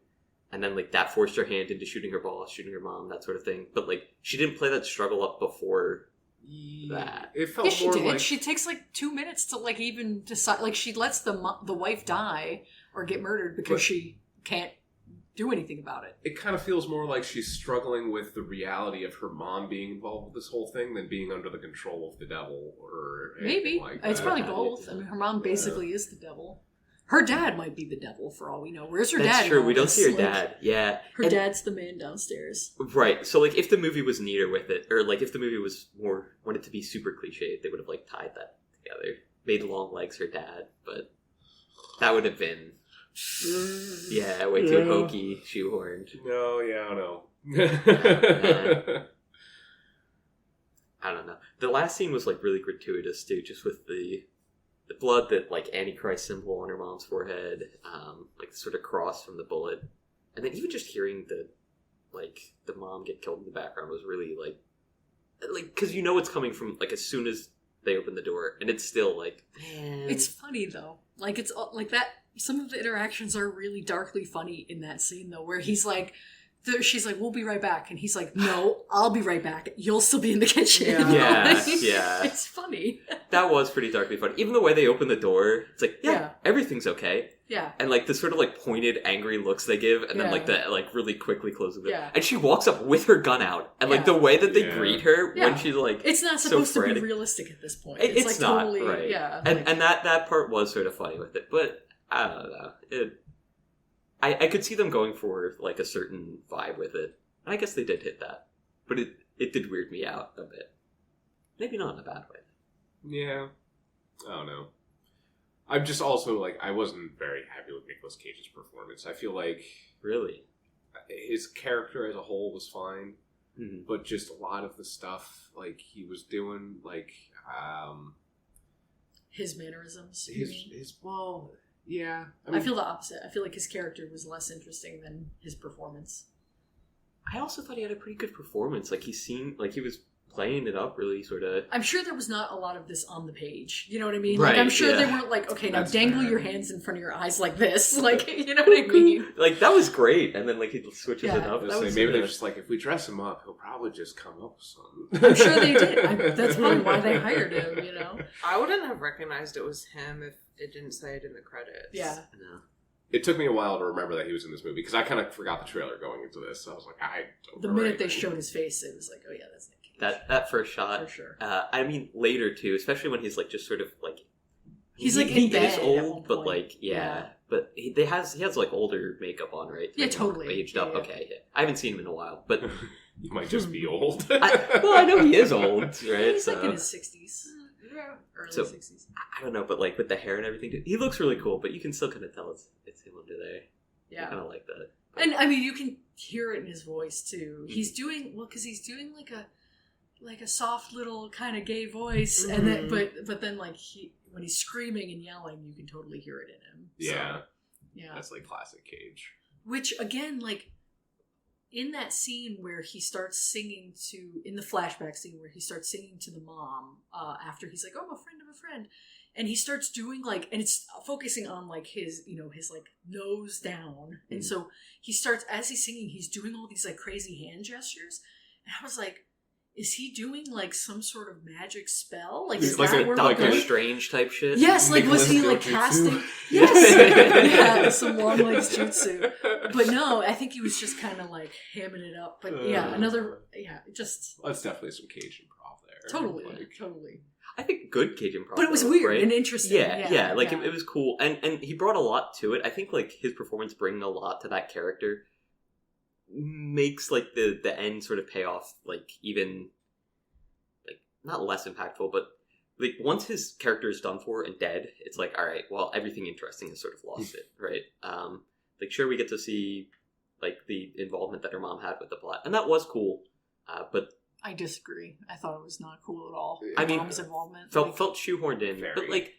and then, like, that forced her hand into shooting her boss, shooting her mom, that sort of thing. But, like, she didn't play that struggle up before that. It felt she more did. like... She takes, 2 minutes to, even decide... Like, she lets the wife die or get murdered because she can't do anything about it. It kind of feels more like she's struggling with the reality of her mom being involved with this whole thing than being under the control of the devil or anything like that. It's probably both. I mean, her mom basically is the devil. Her dad might be the devil, for all we know. Where's her dad? That's true. We don't see her dad. Yeah. Her dad's the man downstairs. Right. So, like, if the movie was neater with it, or, like, if the movie was wanted to be super cliche, they would have, like, tied that together. Made Longlegs her dad, but that would have been... way too hokey, shoehorned. No, I don't know. I don't know. The last scene was, like, really gratuitous, too, just with the blood, that like Antichrist symbol on her mom's forehead, like sort of cross from the bullet, and then even just hearing the mom get killed in the background was really like because you know it's coming from like as soon as they open the door, and it's still like, man. It's funny though, like it's like that. Some of the interactions are really darkly funny in that scene though, where he's like. She's like, we'll be right back. And he's like, no, I'll be right back. You'll still be in the kitchen. Yeah. It's funny. That was pretty darkly funny. Even the way they open the door, it's like, everything's okay. Yeah. And like the sort of like pointed, angry looks they give, and then like the like really quickly closing the door. Yeah. And she walks up with her gun out. And like the way that they greet her when she's like, it's not supposed to be realistic at this point. It's like not, totally, right. Yeah. And that part was sort of funny with it. But I don't know. I could see them going for like a certain vibe with it. And I guess they did hit that. But it did weird me out a bit. Maybe not in a bad way. Yeah. I don't know. I'm just also like, I wasn't very happy with Nicolas Cage's performance. I feel like... Really? His character as a whole was fine. Mm-hmm. But just a lot of the stuff like he was doing, like... his mannerisms. Well... Yeah. I feel the opposite. I feel like his character was less interesting than his performance. I also thought he had a pretty good performance. Like, he seemed like he was playing it up really sort of... I'm sure there was not a lot of this on the page. You know what I mean? Right, like, I'm sure they weren't like, okay, now That's dangle fair. your hands in front of your eyes like this. Like, you know what I mean? Like, that was great. And then, like, he switches it up. Maybe they're just like, if we dress him up, he'll probably just come up with something. I'm sure they did. That's probably why they hired him, you know? I wouldn't have recognized it was him if it didn't say it in the credits. Yeah. No. It took me a while to remember that he was in this movie, because I kind of forgot the trailer going into this. So I was like, I don't The know minute they anything. showed his face, it was like, oh yeah, that's Nick Cage. That first shot. For sure. I mean, later, too, especially when he's, like, just sort of, like... He's, like, in bed is at one old, but, point. like, Yeah. But he has, like, older makeup on, right? Yeah, Like, totally. Aged up, Yeah. okay. Yeah. I haven't seen him in a while, but... He might just be old. I know he is old, right? He's like in his 60s. Early So- 60s. I don't know, but, like, with the hair and everything, he looks really cool, but you can still kind of tell it's him under there. Yeah. I kind of like that. And I mean, you can hear it in his voice too. He's doing because he's doing like a soft little kind of gay voice, and then but then like when he's screaming and yelling, you can totally hear it in him. Yeah. So, yeah. That's like classic Cage. Which again, like in that scene where he starts singing in the flashback scene where he starts singing to the mom after he's like, "Oh, I'm a friend of a friend," and he starts doing like, and it's focusing on like his like nose down, and so he starts as he's singing, he's doing all these like crazy hand gestures, and I was like, is he doing like some sort of magic spell? Like, is like that a where Doctor we're Strange type shit? Yes, like was he like Jutsu. casting? Yes, yeah, some Longlegs jutsu. But no, I think he was just kind of like hamming it up. But just That's definitely some Cage improv there. totally. I think good Cage improv. But it was though, weird right? and interesting. Yeah, like it was cool, and he brought a lot to it. I think like his performance bringing a lot to that character makes like the end sort of payoff like even like not less impactful, but like once his character is done for and dead, it's like, all right, well, everything interesting has sort of lost it, right? Like sure, we get to see like the involvement that her mom had with the plot, and that was cool, but I disagree. I thought it was not cool at all. I mean, mom's involvement felt shoehorned in, Very. but like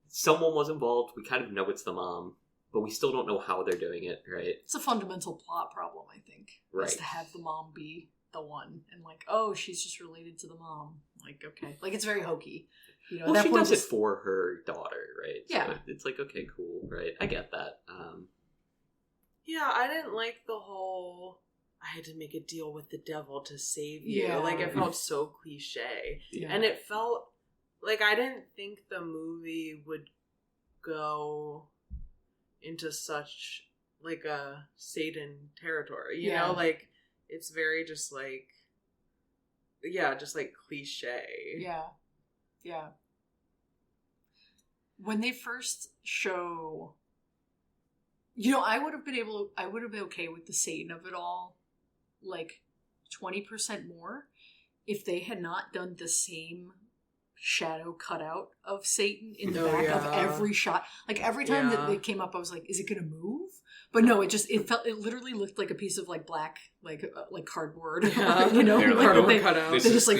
someone was involved. We kind of know it's the mom, but we still don't know how they're doing it, right? it's a fundamental plot problem, I think. Right. Is to have the mom be the one and like, oh, she's just related to the mom. Like, okay. Like it's very hokey. You know, Well, at that she point does it it's- for her daughter, right? Yeah. So it's like, okay, cool, right? I get that. Yeah, I didn't like the whole I had to make a deal with the devil to save you. Yeah. Like it felt so cliche. Yeah. And it felt like I didn't think the movie would go into such like a Satan territory. You know, like it's very just like just like cliche. Yeah. Yeah. When they first show, I would have been okay with the Satan of it all, like 20% more, if they had not done the same shadow cutout of Satan in the back of every shot. Like every time that it came up, I was like, is it going to move? But no, it literally looked like a piece of like black, like cardboard, you know? They're Like, like, they- This They're is just like-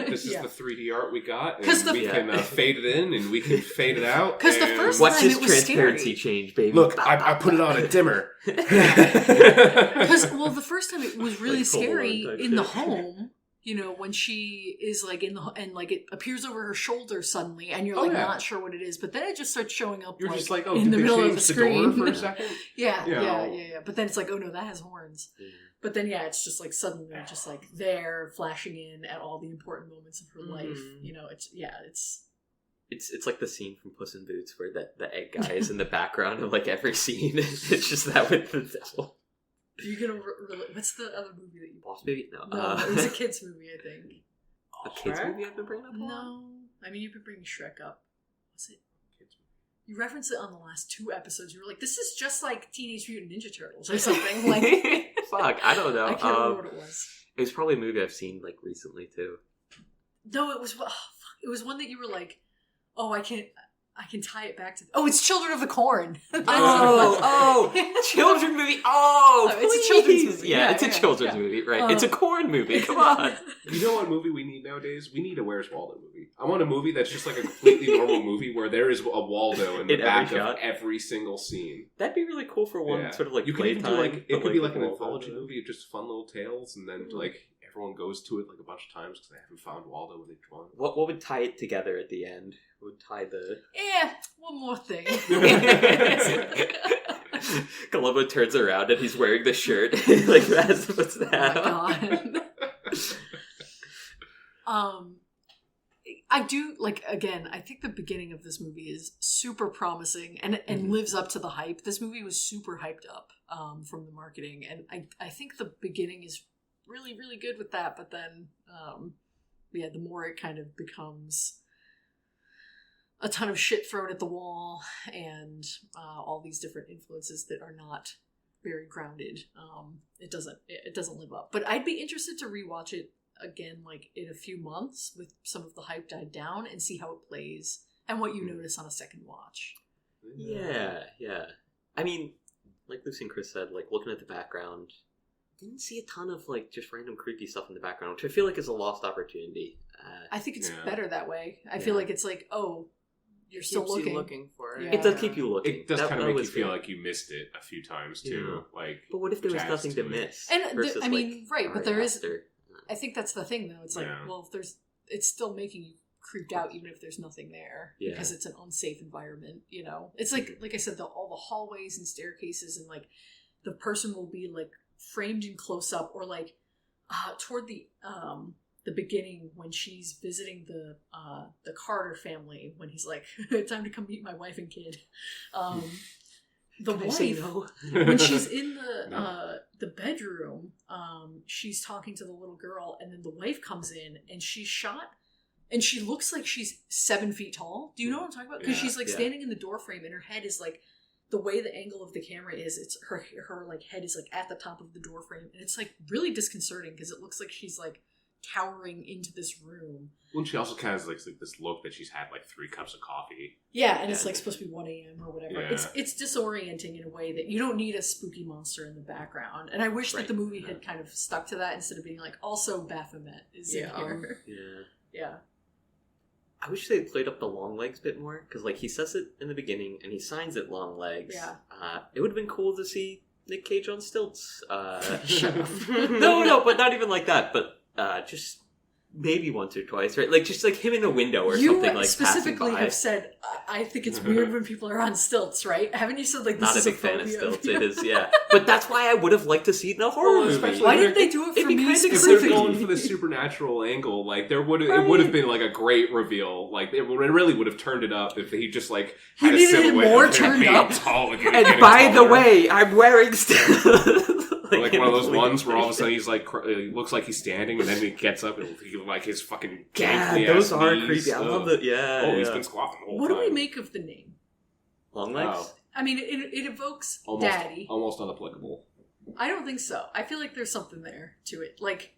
this Yeah. is the 3D art we got, 'Cause and the- we can fade it in, and we can fade it out. 'Cause the and- first Watch time this it was transparency scary. change, baby. Look, I put it on a dimmer. Because the first time it was really Like Home Alone scary type in the shit. home, when she is like and like it appears over her shoulder suddenly, and you're Oh, like yeah. not sure what it is, but then it just starts showing up. You're like, just like, oh, in did the they middle of change the the door screen for a second? Yeah. But then it's like, oh no, that has horns. Yeah. But then it's just like suddenly just like there flashing in at all the important moments of her life. It's like the scene from Puss in Boots where the egg guy is in the background of like every scene. It's just that with the devil. Are you gonna what's the other movie that you Boss Baby? No. No, it was a kids movie, I think. A kids movie I've been bringing up a lot? No, I mean you've been bringing Shrek up. Was it? You referenced it on the last 2 episodes. You were like, "This is just like Teenage Mutant Ninja Turtles or something." Like, Fuck, I don't know. I can't remember what it was. It was probably a movie I've seen like recently too. No, it was. Oh, fuck. It was one that you were like, "Oh, I can tie it back to." Oh, it's Children of the Corn. That's what it was. Children movie. Oh, It's a please. children's movie. Yeah, Yeah, it's a yeah, children's yeah. movie, right? It's a corn movie. Come on. You know what movie we need nowadays? We need a Where's Waldo movie. I want a movie that's just like a completely normal movie where there is a Waldo in the In every back of shot. every single scene. That'd be really cool for one Yeah. sort of like You could even do playtime. like it could be like an well anthology done. movie of just fun little tales, and then like everyone goes to it like a bunch of times because they haven't found Waldo in each one. What would tie it together at the end? What would tie the one more thing. Columbo turns around and he's wearing the shirt. Like that's what's that? Oh my god. I do like again. I think the beginning of this movie is super promising and lives up to the hype. This movie was super hyped up from the marketing, and I think the beginning is really really good with that. But then, the more it kind of becomes a ton of shit thrown at the wall and all these different influences that are not very grounded. It doesn't live up. But I'd be interested to rewatch it again, like in a few months, with some of the hype died down, and see how it plays and what you notice on a second watch. Yeah. I mean, like Lucy and Chris said, like looking at the background, didn't see a ton of like just random creepy stuff in the background, which I feel like is a lost opportunity. I think it's Yeah. better that way. I feel like it's like, oh, you're still Keeps you looking. looking for it. Yeah. It does keep you looking. It does That- kind of that make you was feel good. like you missed it a few times too. Like, But what if there was adds nothing to it. miss? And versus, I mean, like, right, but there is. after. I think that's the thing, though. It's like, Yeah. well, if there's, it's still making you creeped out, even if there's nothing there, Yeah. because it's an unsafe environment. You know, it's like I said, all the hallways and staircases, and like the person will be like framed in close up, or like toward the beginning when she's visiting the Carter family, when he's like, time to come meet my wife and kid. The Can I say wife, no? when she's in No. the bedroom, she's talking to the little girl, and then the wife comes in, and she's shot, and she looks like she's 7 feet tall. Do you know what I'm talking about? Because Yeah, she's like yeah. standing in the door frame, and her head is like, the way the angle of the camera is, it's her like head is like at the top of the door frame, and it's like really disconcerting because it looks like she's like towering into this room. Well, she also kind of has like this look that she's had like 3 cups of coffee. Yeah, and it's Yeah. like supposed to be 1 a.m. or whatever. Yeah. It's disorienting in a way that you don't need a spooky monster in the background. And I wish Right. that the movie had kind of stuck to that instead of being like, also Baphomet is in here. Yeah. Yeah. I wish they played up the Longlegs bit more, because like he says it in the beginning and he signs it Longlegs. Yeah. It would have been cool to see Nick Cage on stilts. Shut up. No, but not even like that. But just maybe once or twice, right? Like just like him in a window or You something, like specifically passing by. have said, I think it's weird when people are on stilts, right? Haven't you said like this Not a is big a fan of phobia? stilts. It is, yeah. But that's why I would have liked to see it in a horror Well, movie. especially Why didn't they do it It'd for be me kind of If they're specifically? going for the supernatural angle, like it would Right. have been like a great reveal. Like it really would have turned it up if he just like You had a needed it silhouette more of him turned being up. tall and And getting by the taller. way, I'm wearing stilts. Like one of those ones where all of a sudden he's like, he looks like he's standing, and then he gets up and he like his fucking Yeah, gangly those ass are knees. creepy. I love it. Yeah. Oh, he's yeah. been squatting the whole What time. do we make of the name? Longlegs. Oh. I mean, it evokes Almost, daddy. almost unapplicable. I don't think so. I feel like there's something there to it. Like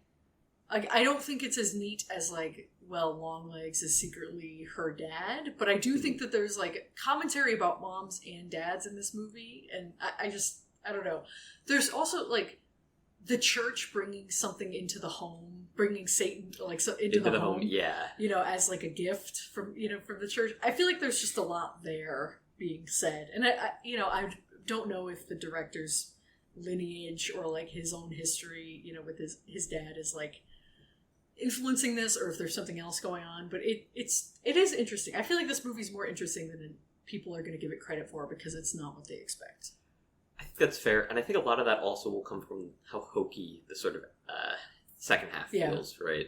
I don't think it's as neat as like, well, Longlegs is secretly her dad, but I do think that there's like commentary about moms and dads in this movie, and I don't know. There's also like the church bringing something into the home, bringing Satan like into the home, Yeah. you know, as like a gift from from the church. I feel like there's just a lot there being said, and I don't know if the director's lineage or like his own history, with his dad is like influencing this, or if there's something else going on. But it is interesting. I feel like this movie's more interesting than people are going to give it credit for, because it's not what they expect. I think that's fair, and I think a lot of that also will come from how hokey the sort of second half Yeah. feels, right?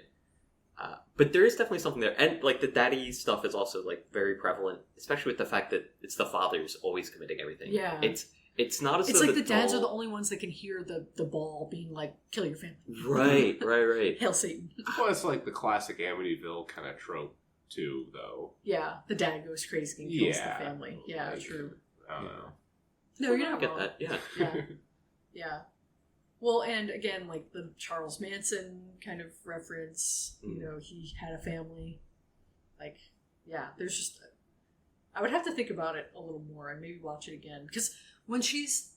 But there is definitely something there, and like the daddy stuff is also like very prevalent, especially with the fact that it's the father's always committing everything. Yeah. It's not as It's though like the dads are the doll- only ones that can hear the ball being like, kill your family. right. Hail Satan. Well, it's like the classic Amityville kind of trope too, though. Yeah, the dad goes crazy and kills Yeah. the family. Yeah, Like, true. I don't know. No, you're I not get wrong. that. Yeah. Yeah. Yeah. Well, and again, like the Charles Manson kind of reference, he had a family. Like, yeah, there's just, I would have to think about it a little more and maybe watch it again. Because when she's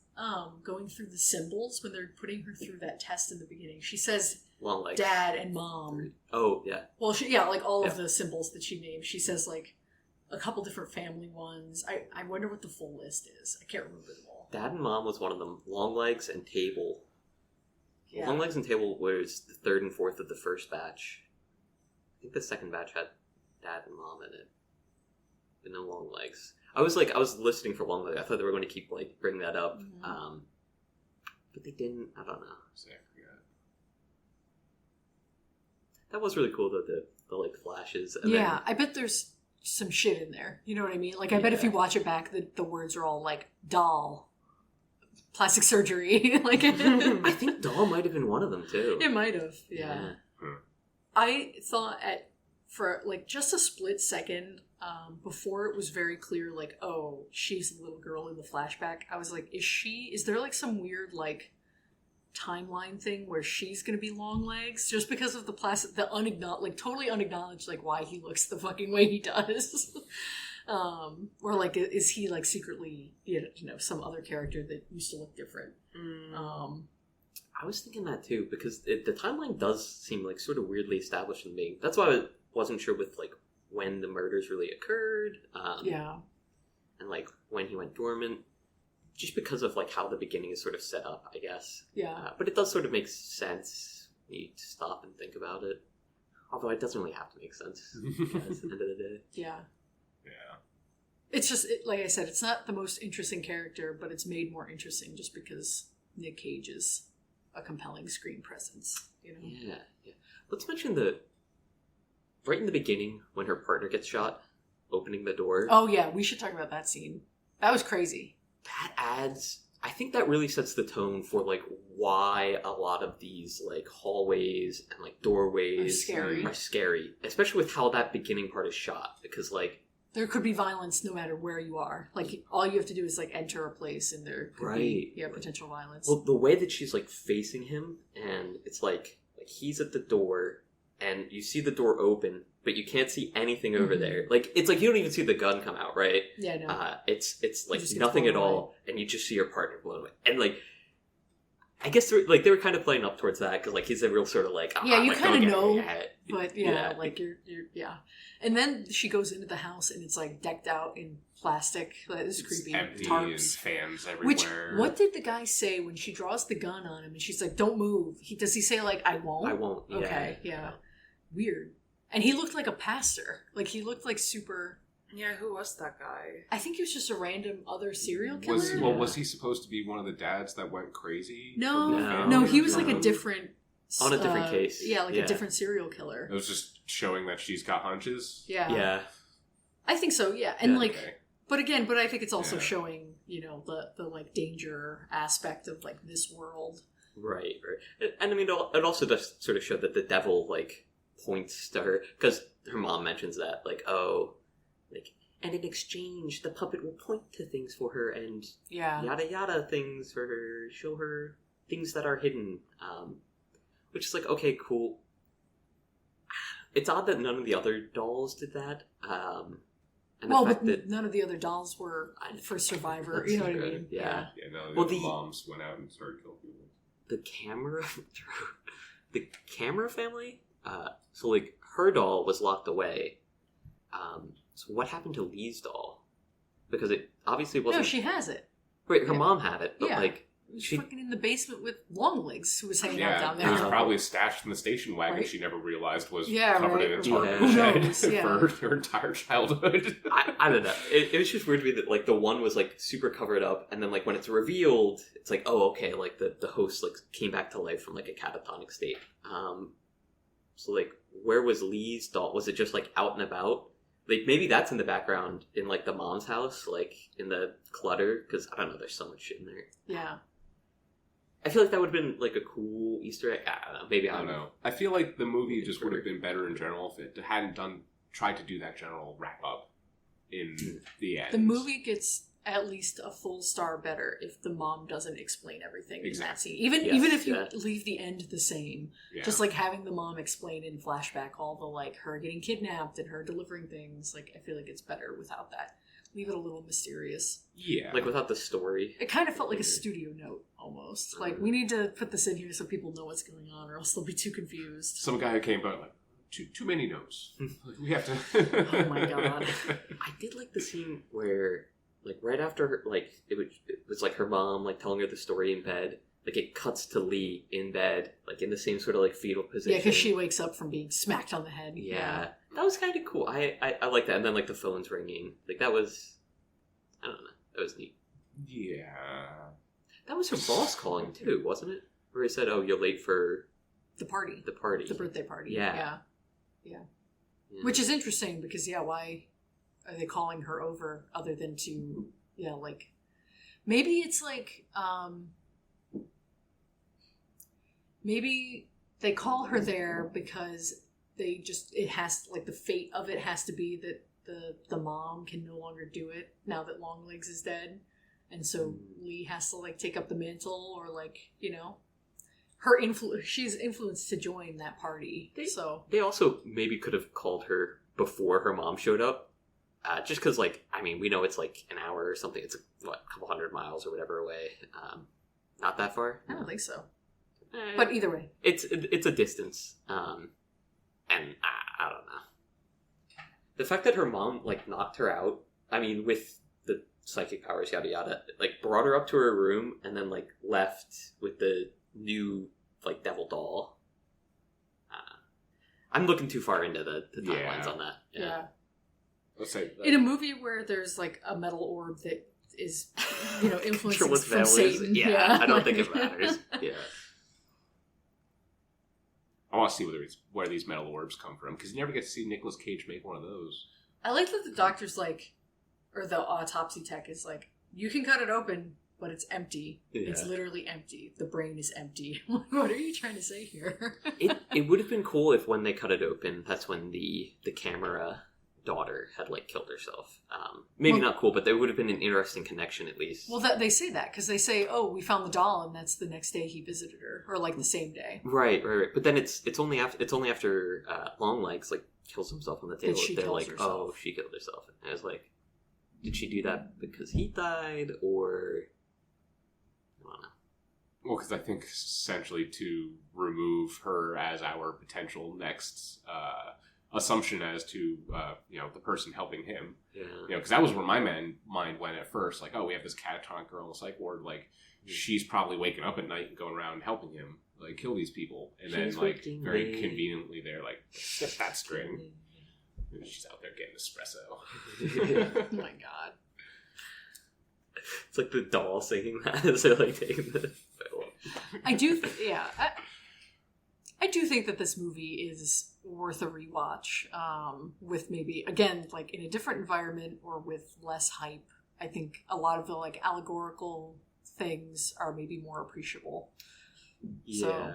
going through the symbols, when they're putting her through that test in the beginning, she says Long legs. dad and mom. Oh yeah. Well, like all of Yeah. the symbols that she named, she says like a couple different family ones. I wonder what the full list is. I can't remember them all. Dad and mom was one of them. Long legs and table. Yeah. Long legs and table was the third and fourth of the first batch. I think the second batch had dad and mom in it, but no long legs. I was listening for long legs. I thought they were going to keep like bring that up, Mhm. but they didn't. I don't know. So I forgot. That was really cool though. The like flashes. And Yeah, I bet there's some shit in there. You know what I mean? Like, I bet if Yeah. you watch it back, the words are all like doll, plastic surgery. Like, Then, I think doll might have been one of them too. it might have. Yeah. I thought for like just a split second before it was very clear, like, oh, she's the little girl in the flashback. I was like, is there like some weird like timeline thing where she's gonna be Longlegs just because of the totally unacknowledged like why he looks the fucking way he does. Or like, is he like secretly some other character that used to look different? I I was thinking that too, because the timeline does seem like sort of weirdly established in the beginning. That's why I wasn't sure with like when the murders really occurred. Yeah. And like when he went dormant, just because of like how the beginning is sort of set up, I guess. Yeah. But it does sort of make sense when you stop and think about it. Although it doesn't really have to make sense at the end of the day. Yeah. Yeah. It's just, like I said, it's not the most interesting character, but it's made more interesting just because Nick Cage is a compelling screen presence. You know? Yeah, yeah. Let's mention right in the beginning when her partner gets shot, opening the door. Oh yeah, we should talk about that scene. That was crazy. That adds. I think that really sets the tone for like why a lot of these like hallways and like doorways Are scary. especially with how that beginning part is shot. Because like there could be violence no matter where you are. Like all you have to do is like enter a place, and there could be potential violence. Well, the way that she's like facing him, and it's like he's at the door, and you see the door open, but you can't see anything over there. Like it's like you don't even see the gun come out, right? Yeah, no. It's like just gets nothing at blown all, away. and you just see your partner blown away. And like, I guess they were kind of playing up towards that because like he's a real sort of like Yeah, you like, kind of don't know, get it. but like you're yeah. And then she goes into the house, and it's like decked out in plastic. That is It's creepy. empty Tarps. and fans everywhere. Which, what did the guy say when she draws the gun on him and she's like, "Don't move"? Does he say like, "I won't"? I won't. Yeah. Okay, yeah. Weird. And he looked like a pastor. Like he looked like super. Yeah, who was that guy? I think he was just a random other serial killer. Was he supposed to be one of the dads that went crazy? No, from the No. family? he was like a different. On a different case. Yeah, like Yeah. a different serial killer. It was just showing that she's got hunches. Yeah. Yeah. I think so. Yeah, and Yeah, like. Okay. But again, I think it's also Yeah. showing, the like danger aspect of like this world. Right. And I mean, it also does sort of show that the devil like points to her because her mom mentions that like, oh, like, and in exchange, the puppet will point to things for her and Yeah. yada yada things for her, show her things that are hidden. Which is like, okay, cool. It's odd that none of the other dolls did that. And the Well, fact but that none of the other dolls were for Survivor. That's You know what I true. mean? Yeah. Yeah, no, Well, the the- moms went out and started killing people. the camera family. So like her doll was locked away. So what happened to Lee's doll? Because it obviously No, wasn't. she has it. Right, her yeah. mom had it, but Yeah. like It was she. fucking in the basement with Longlegs, who was hanging out Yeah, down it was there. probably stashed in the station wagon Right. she never realized was Yeah, covered right. in a Yeah. target Who shed knows? Yeah. for her entire childhood. I don't know. It was just weird to me that like the one was like super covered up, and then like when it's revealed, it's like, oh, okay, like the host like came back to life from like a catatonic state. So like where was Lee's doll? Was it just like out and about? Like maybe that's in the background in like the mom's house, like in the clutter, because I don't know. There's so much shit in there. Yeah. I feel like that would have been like a cool Easter egg. I don't know. Maybe I don't know. I feel like the movie just would have been better in general if it hadn't tried to do that general wrap up in the end. The movie gets at least a full star better if the mom doesn't explain everything in that Exactly. scene. Even Yes, even if you yeah. leave the end the same. Yeah. Just like having the mom explain in flashback all the like her getting kidnapped and her delivering things. Like I feel like it's better without that. Leave it a little mysterious. yeah, like without the story. It kind of felt like a studio note almost. Like we need to put this in here so people know what's going on, or else they'll be too confused. some guy who came by like too many notes. Like, we have to. Oh my God. I did like the scene where, like, right after her, like it was like her mom like telling her the story in bed. Like it cuts to Lee in bed, like in the same sort of like fetal position. Yeah, because she wakes up from being smacked on the head. Yeah, that was kind of cool. I like that, and then like the phone's ringing. Like that was, I don't know, that was neat. Yeah. That was her boss calling too, wasn't it? Where he said, "Oh, you're late for The party. the party." The birthday party. Yeah. Yeah. Yeah. Which is interesting because, why are they calling her over other than to, like, maybe it's like, maybe they call her there because it has, like, the fate of it has to be that the mom can no longer do it now that Longlegs is dead. And so Lee has to, like, take up the mantle or, like, her she's influenced to join that party. They also maybe could have called her before her mom showed up. Just because, like, I mean, we know it's like an hour or something. It's, a couple 100 miles or whatever away. Not that far. I don't think so. But either way, it's a distance, and I don't know. The fact that her mom like knocked her out, I mean, with the psychic powers, yada yada, like brought her up to her room and then like left with the new like devil doll. I'm looking too far into the timelines on that. Yeah. Let's say In a movie where there's like a metal orb that is, influenced what from family is. Satan. Yeah, I don't think it matters. Yeah. I want to see where these metal orbs come from, because you never get to see Nicolas Cage make one of those. I like that the doctor's like, or the autopsy tech is like, you can cut it open, but it's empty. Yeah. It's literally empty. The brain is empty. What are you trying to say here? It would have been cool if when they cut it open, that's when the camera daughter had like killed herself. Maybe not cool, but there would have been an interesting connection at least. Well, they say that because they say, "Oh, we found the doll," and that's the next day he visited her, or like the same day. Right. But then it's only after Longlegs like kills himself on the table. They're like, herself. "Oh, she killed herself." And I was like, "Did she do that because he died, or I don't know?" Well, because I think essentially to remove her as our potential next assumption as to the person helping him. Yeah. Because that was where my mind went at first. Like, oh, we have this catatonic girl in the psych ward. Like, she's probably waking up at night and going around helping him, like, kill these people. And She's then, like, working very late. conveniently, they're like, snip that string. And she's out there getting espresso. Oh my god. It's like the doll singing that as they're like taking the photo. I do think that this movie is worth a rewatch, with maybe, again, like in a different environment or with less hype. I think a lot of the like allegorical things are maybe more appreciable. Yeah.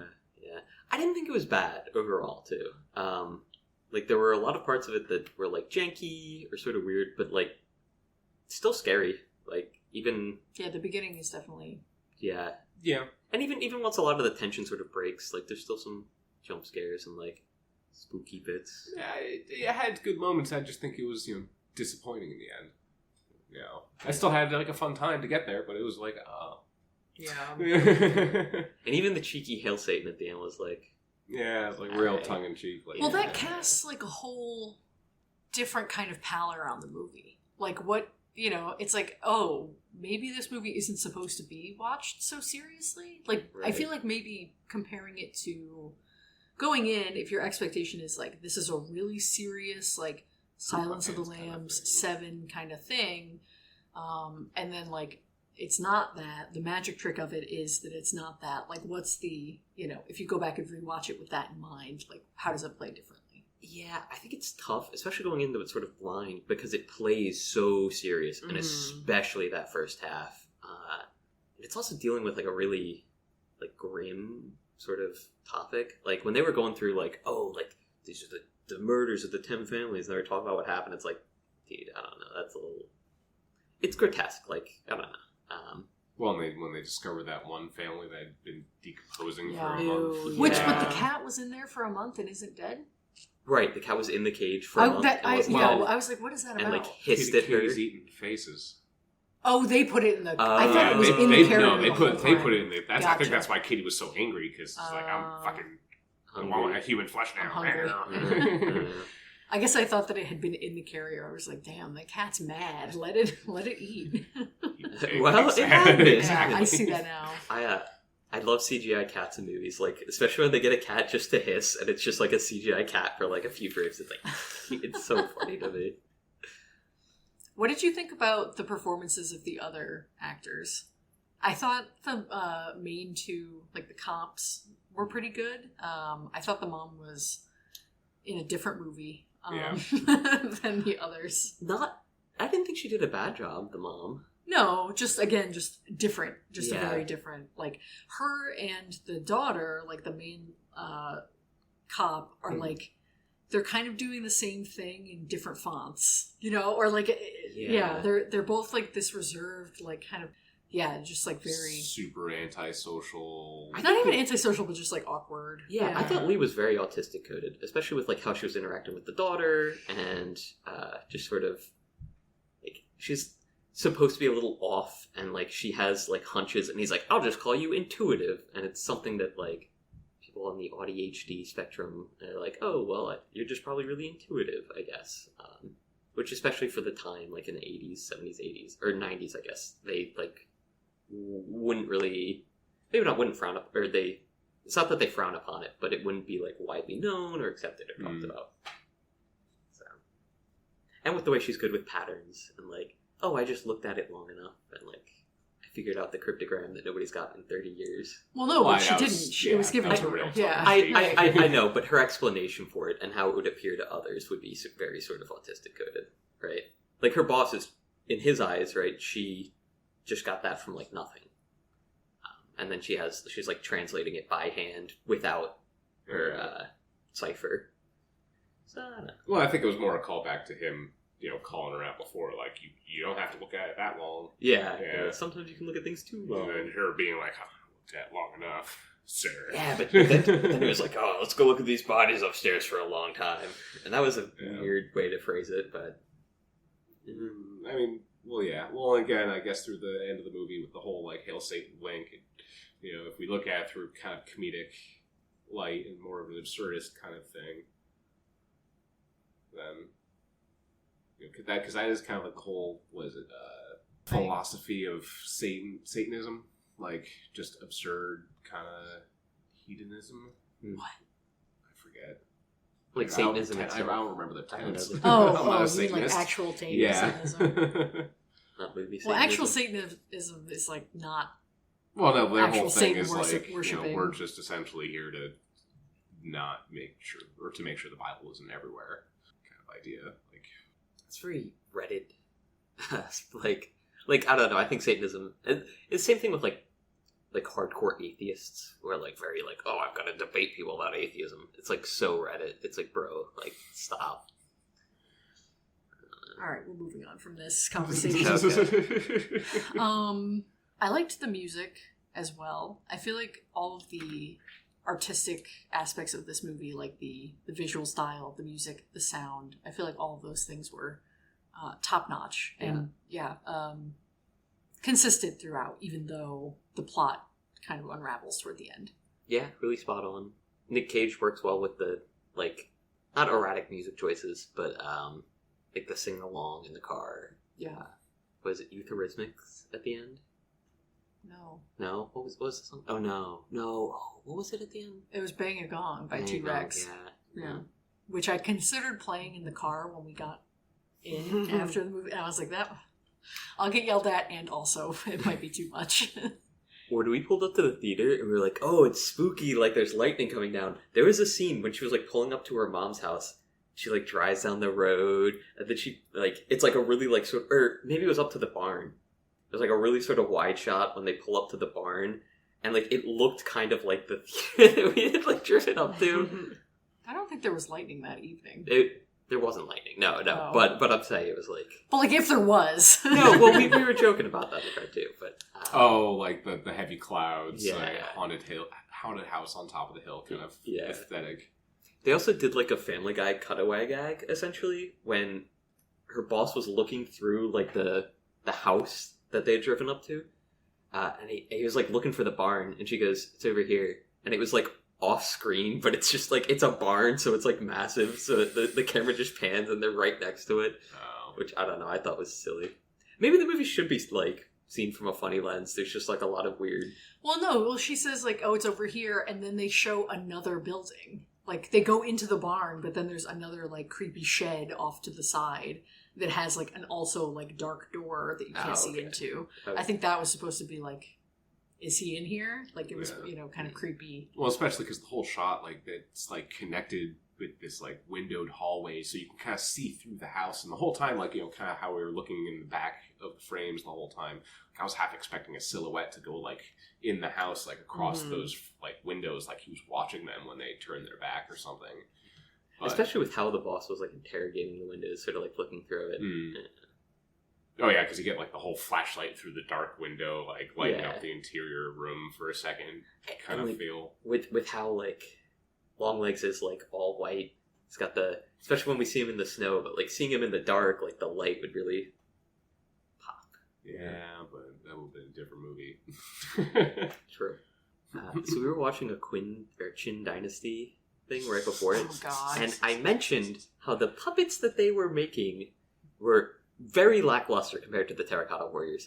I didn't think it was bad overall, too. Like, there were a lot of parts of it that were, like, janky or sort of weird, but, like, still scary. Like, even... Yeah, the beginning is definitely... Yeah. Yeah. And even once a lot of the tension sort of breaks, like, there's still some jump scares and, like, spooky bits. Yeah, it had good moments. I just think it was, disappointing in the end. I still had, like, a fun time to get there, but it was like, Yeah. And even the cheeky Hail Satan at the end was like... Yeah, it's like real tongue-in-cheek. Like, Well, that casts like a whole different kind of palette around the movie. Like what, it's like, oh, maybe this movie isn't supposed to be watched so seriously. Like, Right. I feel like maybe comparing it to going in, if your expectation is like, this is a really serious, like, Silence of the Lambs 7 kind of thing, and then like, it's not that. The magic trick of it is that it's not that. Like, what's the, if you go back and rewatch it with that in mind, like, how does it play differently? Yeah, I think it's tough, especially going into it sort of blind, because it plays so serious, and especially that first half. And it's also dealing with, like, a really, like, grim sort of topic. Like, when they were going through, like, oh, like, these are the murders of the 10 families, and they were talking about what happened, it's like, dude, I don't know, that's a little... It's grotesque, like, I don't know. Well, when they discovered that one family that had been decomposing for a Yeah. month. Which, Yeah. but the cat was in there for a month and isn't dead? Right, the cat was in the cage for a month. I and was like, what is that and about? like hissed at her. Kitty's eating faces. Oh, they put it in the... I thought it was in they the carrier. No, they the whole put time. it in the... I Gotcha. think that's why Kitty was so angry, because it's like, I'm fucking... I want a human flesh now. I'm hungry. I guess I thought that it had been in the carrier. I was like, damn, the cat's mad. Let it eat. Well, it happened. Yeah, I see that now. I love CGI cats in movies, like especially when they get a cat just to hiss, and it's just like a CGI cat for like a few frames. It's like it's so funny to me. What did you think about the performances of the other actors? I thought the main two, like the cops, were pretty good. I thought the mom was in a different movie than the others. I didn't think she did a bad job, the mom. No, just different. Just a very different. Like, her and the daughter, like the main cop, are like, they're kind of doing the same thing in different fonts, or like, they're both like this reserved, like kind of, just like very... Super antisocial. Not even antisocial, but just like awkward. Yeah, I thought Lee was very autistic coded, especially with like how she was interacting with the daughter, and just sort of like she's supposed to be a little off, and like she has like hunches, and he's like, I'll just call you intuitive, and it's something that like people on the ADHD spectrum are like, oh well, you're just probably really intuitive, I guess. Which, especially for the time, like in the 80s, 70s, 80s, or 90s, I guess, they like wouldn't really, maybe not wouldn't frown up, or they, it's not that they frown upon it, but it wouldn't be like widely known or accepted or talked about. So, and with the way she's good with patterns and like, oh, I just looked at it long enough and like I figured out the cryptogram that nobody's got in 30 years. Well, no, Well, she that didn't. was- It was yeah, given that's to a her. real Yeah. I know, but her explanation for it and how it would appear to others would be very sort of autistic coded, right? Like her boss is, in his eyes, right? She just got that from like nothing, and then she's like translating it by hand without her cipher. So I don't know. Well, I think it was more a callback to him, calling her out before, like, you don't have to look at it that long. Yeah. Sometimes you can look at things too long. And then her being like, I looked at it long enough, sir. Yeah, but then he was like, oh, let's go look at these bodies upstairs for a long time. And that was a weird way to phrase it, but... I mean, well, yeah. Well, again, I guess through the end of the movie with the whole, like, Hail Satan wink, if we look at it through kind of comedic light and more of an absurdist kind of thing, then... Because that is kind of like the whole, philosophy of Satanism, like just absurd kind of hedonism. What? I forget. Like Satanism I itself. don't remember the tense. Oh, I'm not a you mean like Satanist. actual Satanism? Yeah. Not movie Well, actual Satanism. Satanism is like not. Well, no, their Actual whole thing Satan is like, worshipping. we're just essentially here to not make sure, or to make sure the Bible isn't everywhere, kind of idea. Like, It's very Reddit. like I don't know. I think Satanism. It's the same thing with like hardcore atheists who are like very like, oh, I'm gonna debate people about atheism. It's like so Reddit. It's like, bro, like stop. All right, we're moving on from this conversation. I liked the music as well. I feel like all of the artistic aspects of this movie, like the visual style, the music, the sound, I feel like all of those things were top notch and consistent throughout, even though the plot kind of unravels toward the end. Yeah, really spot on. Nick Cage works well with the like not erratic music choices, but like the sing along in the car. Yeah. Was it Eucharismics at the end? No. What was the song? Oh no. Oh, what was it at the end? It was Bang a Gong by Bang a T-Rex. Gong, Yeah. Which I considered playing in the car when we got in after the movie. And I was like, I'll get yelled at, and also it might be too much. Or we pulled up to the theater and we were like, oh, it's spooky, like there's lightning coming down. There was a scene when she was like pulling up to her mom's house. She like drives down the road, and then she like, it's like a really like sort, or maybe it was up to the barn. There's like a really sort of wide shot when they pull up to the barn, and like it looked kind of like the theater that we had like driven up to. I don't think there was lightning that evening. There wasn't lightning, no, Oh. but I'm saying it was like But like if there was. no. Well, we were joking about that in the car too, but like the heavy clouds, Yeah. like haunted house on top of the hill kind of aesthetic. They also did like a Family Guy cutaway gag essentially when her boss was looking through like the house that they had driven up to, and he was like looking for the barn, and she goes, "It's over here," and it was like off screen, but it's just like it's a barn, so it's like massive, so the camera just pans and they're right next to it, which I don't know, I thought was silly. Maybe the movie should be like seen from a funny lens. There's just like a lot of weird. Well, she says like, oh, it's over here, and then they show another building. Like they go into the barn, but then there's another like creepy shed off to the side that has like an also like dark door that you can't see into. I think that was supposed to be like, is he in here? Like it was, kind of creepy. Well, especially because the whole shot, like, it's like connected with this like windowed hallway, so you can kind of see through the house, and the whole time, like, kind of how we were looking in the back of the frames the whole time. I was half expecting a silhouette to go like in the house, like across those like windows, like he was watching them when they turned their back or something. But, especially with how the boss was like interrogating the windows, sort of like looking through it. Oh yeah, because you get like the whole flashlight through the dark window, like lighting up the interior room for a second, kind of like, feel with how like Longlegs is like all white. It's got especially when we see him in the snow, but like seeing him in the dark, like the light would really pop. Yeah, but that would have been a different movie. True. So we were watching a Qin Dynasty thing right before it. Oh, God. And I mentioned how the puppets that they were making were very lackluster compared to the Terracotta Warriors.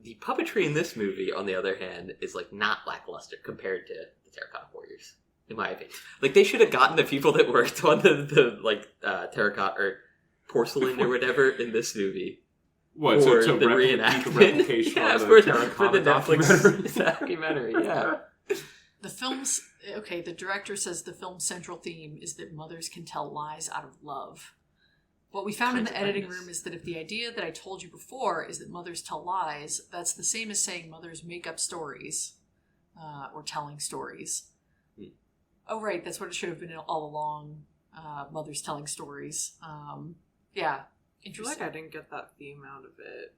The puppetry in this movie, on the other hand, is like not lackluster compared to the Terracotta Warriors, in my opinion. Like they should have gotten the people that worked on the terracotta or porcelain or whatever in this movie. What, for so the reenactment? reenactment? Replication Yeah, of the for Terracotta the Netflix documentary? documentary, yeah. The film's okay. The director says the film's central theme is that mothers can tell lies out of love. What we found in the editing room is that if the idea that I told you before is that mothers tell lies, that's the same as saying mothers make up stories or telling stories. Oh, right. That's what it should have been all along. Mothers telling stories. Yeah. I feel Interesting. like I didn't get that theme out of it.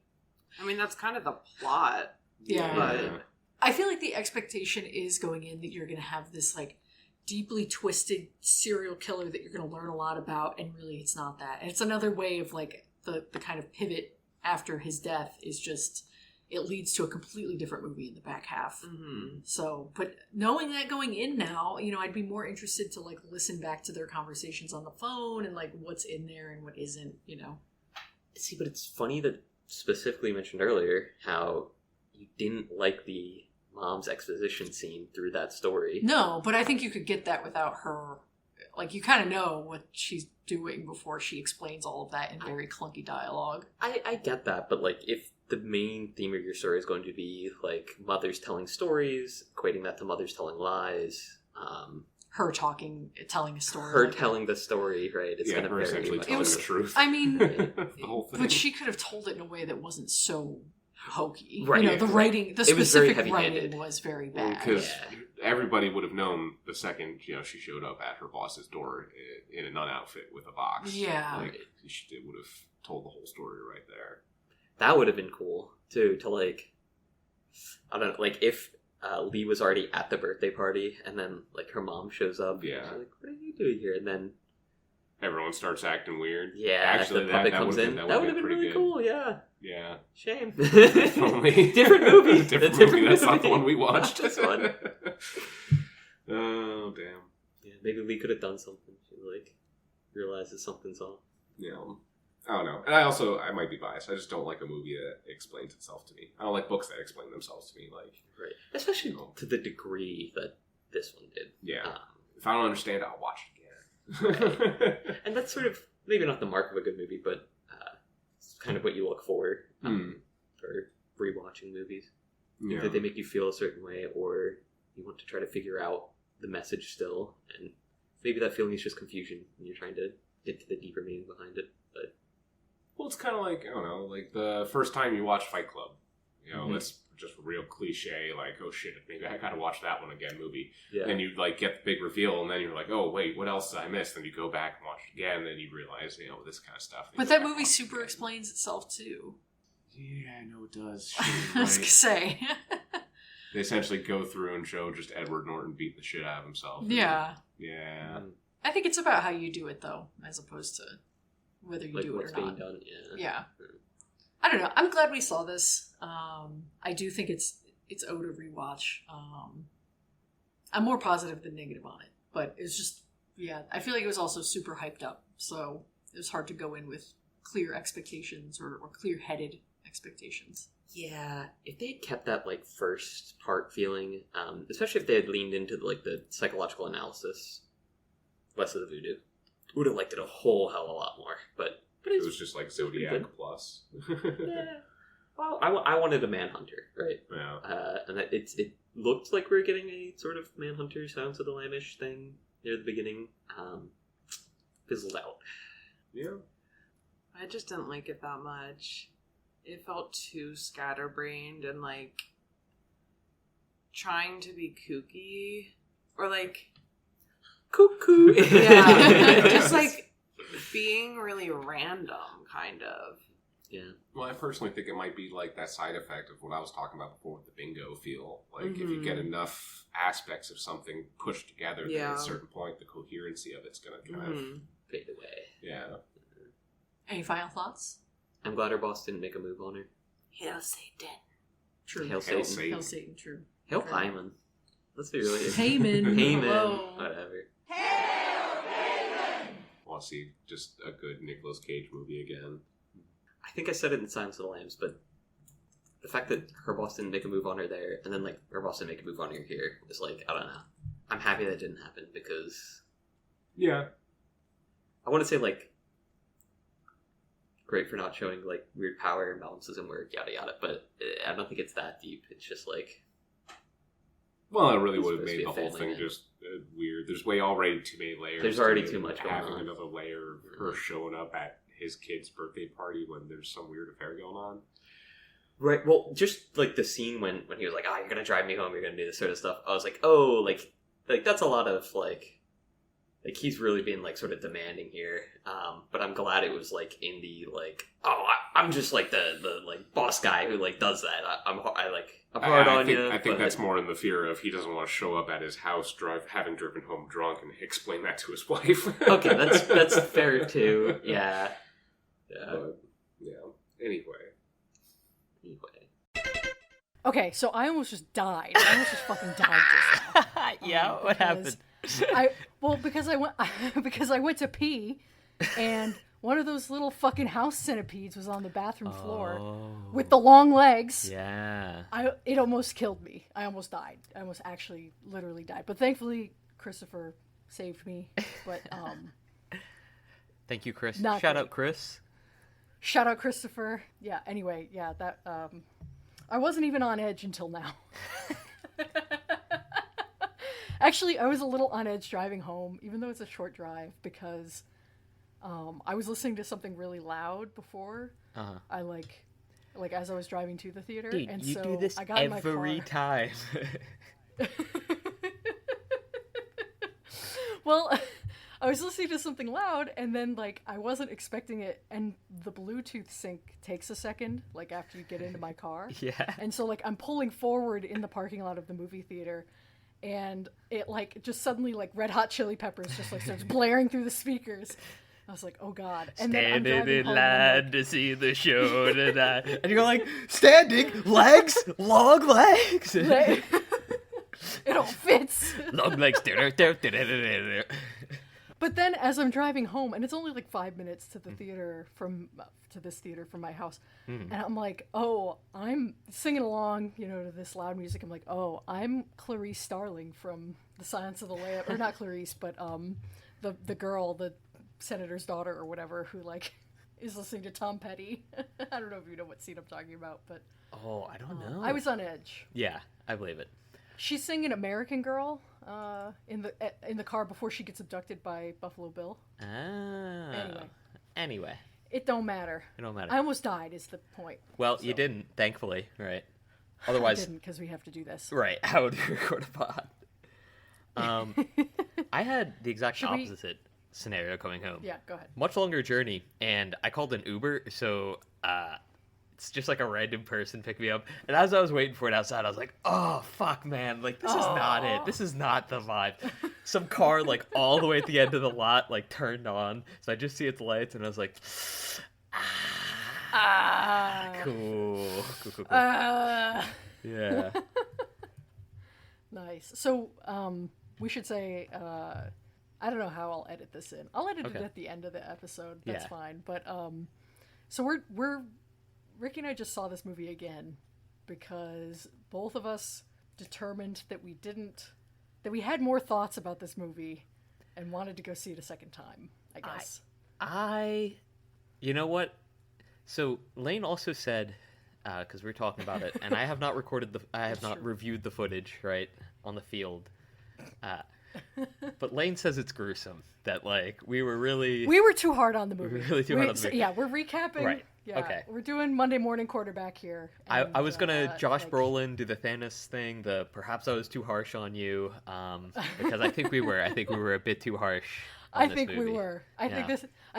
I mean, that's kind of the plot. Yeah. But I feel like the expectation is going in that you're going to have this like deeply twisted serial killer that you're going to learn a lot about, and really it's not that. And it's another way of like the kind of pivot after his death is just it leads to a completely different movie in the back half. mm-hmm. So, but knowing that going in now, you know, I'd be more interested to like listen back to their conversations on the phone and like what's in there and what isn't, you know. See, but it's funny that specifically mentioned earlier how you didn't like the mom's exposition scene through that story. No, but I think you could get that without her. Like, you kind of know what she's doing before she explains all of that in very clunky dialogue. I get that, but like if the main theme of your story is going to be like mothers telling stories, equating that to mothers telling lies, Her telling a story. her like telling the story, right? It's Yeah, going to her very essentially much. telling was- the truth. I mean, The whole thing. but she could have told it in a way that wasn't so hokey. Right, You know, the right. writing, the It was very specific heavy-handed. writing was very bad. Because Yeah. everybody would have known the second she showed up at her boss's door in a nun outfit with a box. Yeah. Like, she would have told the whole story right there. That would have been cool too. To like, I don't know, like if Lee was already at the birthday party and then like her mom shows up. Yeah. She's like, what are you doing here? And then Everyone starts acting weird. yeah, Actually, the puppet comes would've in. been- That would have been been really pretty good. cool. Yeah. Yeah. Shame. Only Different movie. different A movie. That's not the one we Not watched. this one. Oh damn. Yeah, maybe Lee could have done something. She like realizes something's off. Yeah. I don't know. And I might be biased. I just don't like a movie that explains itself to me. I don't like books that explain themselves to me. Like, Right. Especially you know, to the degree that this one did. yeah. If I don't understand it, I'll watch it again. And that's sort of maybe not the mark of a good movie, but it's kind of what you look for for rewatching movies. Yeah. Either they make you feel a certain way, or you want to try to figure out the message still, and maybe that feeling is just confusion, and you're trying to get to the deeper meaning behind it. But Well, it's kind of like, I don't know, like the first time you watch Fight Club. You know, that's just real cliche, like, oh shit, maybe I gotta watch that one again movie. yeah, And you, like, get the big reveal, and then you're like, oh, wait, what else did I miss? Then you go back and watch it again, and then you realize, this kind of stuff. But that movie super explains itself, too. Yeah, I know it does. I Shit, was going to right? say. They essentially go through and show just Edward Norton beating the shit out of himself. Yeah. Yeah. I think it's about how you do it, though, as opposed to whether you like do it what's or being not. done. Yeah, Yeah. I don't know. I'm glad we saw this. I do think it's owed a rewatch. I'm more positive than negative on it, but it's just, yeah, I feel like it was also super hyped up, so it was hard to go in with clear expectations or clear-headed expectations. Yeah, if they had kept that like first part feeling, especially if they had leaned into like the psychological analysis, less of the voodoo, would have liked it a whole hell of a lot more. But It it's was just like Zodiac good. Plus. yeah. Well, I wanted a Manhunter, right? Yeah. And that it looked like we were getting a sort of Manhunter Sounds of the Lamish thing near the beginning. Fizzled out. Yeah. I just didn't like it that much. It felt too scatterbrained and like trying to be kooky or like Cuckoo. yeah, just like being really random, kind of. Yeah. Well, I personally think it might be like that side effect of what I was talking about before with the bingo feel. Like, if you get enough aspects of something pushed together, then at a certain point, the coherency of it's going to kind of Fade away. yeah. Any final thoughts? I'm glad her boss didn't make a move on her. Hail Satan. True. Hail Hail Satan. Hail Satan. True. Hail Hyman. Let's be really... Heyman. Heyman. Whoa. Whatever. I want to see just a good Nicolas Cage movie again. I think I said it in Silence of the Lambs, but the fact that her boss didn't make a move on her there, and then, like, her boss didn't make a move on her here, was like, I don't know. I'm happy that didn't happen, because... Yeah. I want to say, like, great for not showing, like, weird power imbalances and work, yada yada, but I don't think it's that deep. It's just, like... Well, it really It's would have supposed to made be the a whole family thing man. just weird. There's already too many layers. There's already to too much going having on. another layer of her showing up at his kid's birthday party when there's some weird affair going on. Right, well, just, like, the scene when he was like, you're gonna drive me home, you're gonna do this sort of stuff, I was like, oh, like that's a lot of, like, he's really being, like, sort of demanding here, but I'm glad it was, like, in the, like, I'm just, like, the like, boss guy who, like, does that, I'm hard on you. I think that's more in the fear of he doesn't want to show up at his house, having driven home drunk, and explain that to his wife. Okay, that's fair, too, yeah. But, yeah, anyway. Okay, so I almost just died. I almost just fucking died just now. Yeah, what happened? Because I went to pee, and one of those little fucking house centipedes was on the bathroom floor with the long legs. Yeah. It almost killed me. I almost died. I almost actually literally died. But thankfully, Christopher saved me. But Thank you, Chris. Not Shout great. out, Chris. Shout out Christopher. Yeah. Anyway, yeah, that I wasn't even on edge until now. Actually, I was a little on edge driving home, even though it's a short drive, because I was listening to something really loud before. I like as I was driving to the theater, Dude, and you so do this I got in my every car. time. Well, I was listening to something loud, and then, like, I wasn't expecting it, and the Bluetooth sync takes a second, like, after you get into my car. Yeah. And so, like, I'm pulling forward in the parking lot of the movie theater, and it, like, just suddenly, like, Red Hot Chili Peppers just, like, starts blaring through the speakers. I was like, oh, God. And then I'm Standing driving in home, and I'm line to see the show tonight. And you're like, standing, legs, long legs. like, it all fits. Long legs. But then, as I'm driving home, and it's only like 5 minutes to the theater from my house, and I'm like, oh, I'm singing along, to this loud music. I'm like, oh, I'm Clarice Starling from The Silence of the Lambs, or not Clarice, but the girl, the senator's daughter or whatever, who like is listening to Tom Petty. I don't know if you know what scene I'm talking about, but Oh, I don't know. I was on edge. Yeah, I believe it. She's singing American Girl in the car before she gets abducted by Buffalo Bill. Anyway. It don't matter. It don't matter. I almost died is the point. Well, you didn't, thankfully, right? I Otherwise, didn't, because we have to do this. right, how would we record a pod? I had the exact Should we- opposite scenario coming home. Yeah, go ahead. Much longer journey, and I called an Uber, so it's just like a random person picked me up. And as I was waiting for it outside, I was like, oh, fuck, man. Like, this is not it. This is not the vibe. Some car, like, all the way at the end of the lot, like, turned on. So I just see its lights, and I was like, cool. Yeah. Nice. So, we should say, I don't know how I'll edit this in. I'll edit it at the end of the episode. That's Yeah. fine. But, so Ricky and I just saw this movie again because both of us determined that we had more thoughts about this movie and wanted to go see it a second time, I guess. You know what? So Lane also said, because we were talking about it, and I have not reviewed the footage, right, on the field. But Lane says it's gruesome. That, like, we were too hard on the movie. We were really too hard on the movie. Yeah, we're recapping. Right. Yeah, Okay. We're doing Monday morning quarterback here. I was gonna and, Josh like, Brolin do the Thanos thing. Perhaps I was too harsh on you, because I think we were a bit too harsh. I think we were. I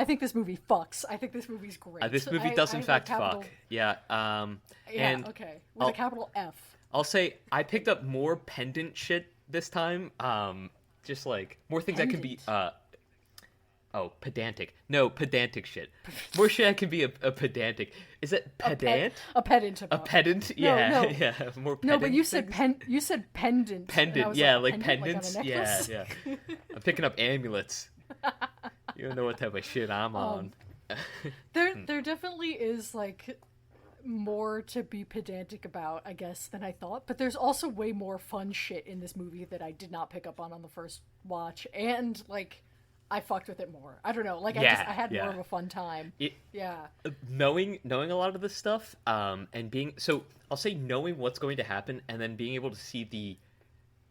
think this movie fucks. I think this movie's great. This movie does in fact capital, fuck. Yeah. Yeah. And Okay. With a capital F. I'll say I picked up more pendant shit this time. Just like more things that can be Oh, pedantic. No, pedantic shit. More shit can be a pedantic. Is it pedant? A pedant. A pedant? Yeah, no. yeah. More pedant. No, but you said things? You said pendant. Pendant, yeah, like pendant, pendants. like on a Yeah, necklace? yeah. I'm picking up amulets. You don't know what type of shit I'm on. There definitely is like more to be pedantic about, I guess, than I thought. But there's also way more fun shit in this movie that I did not pick up on the first watch, and like I fucked with it more. I don't know, like I had more of a fun time. Knowing a lot of this stuff, and being I'll say knowing what's going to happen, and then being able to see the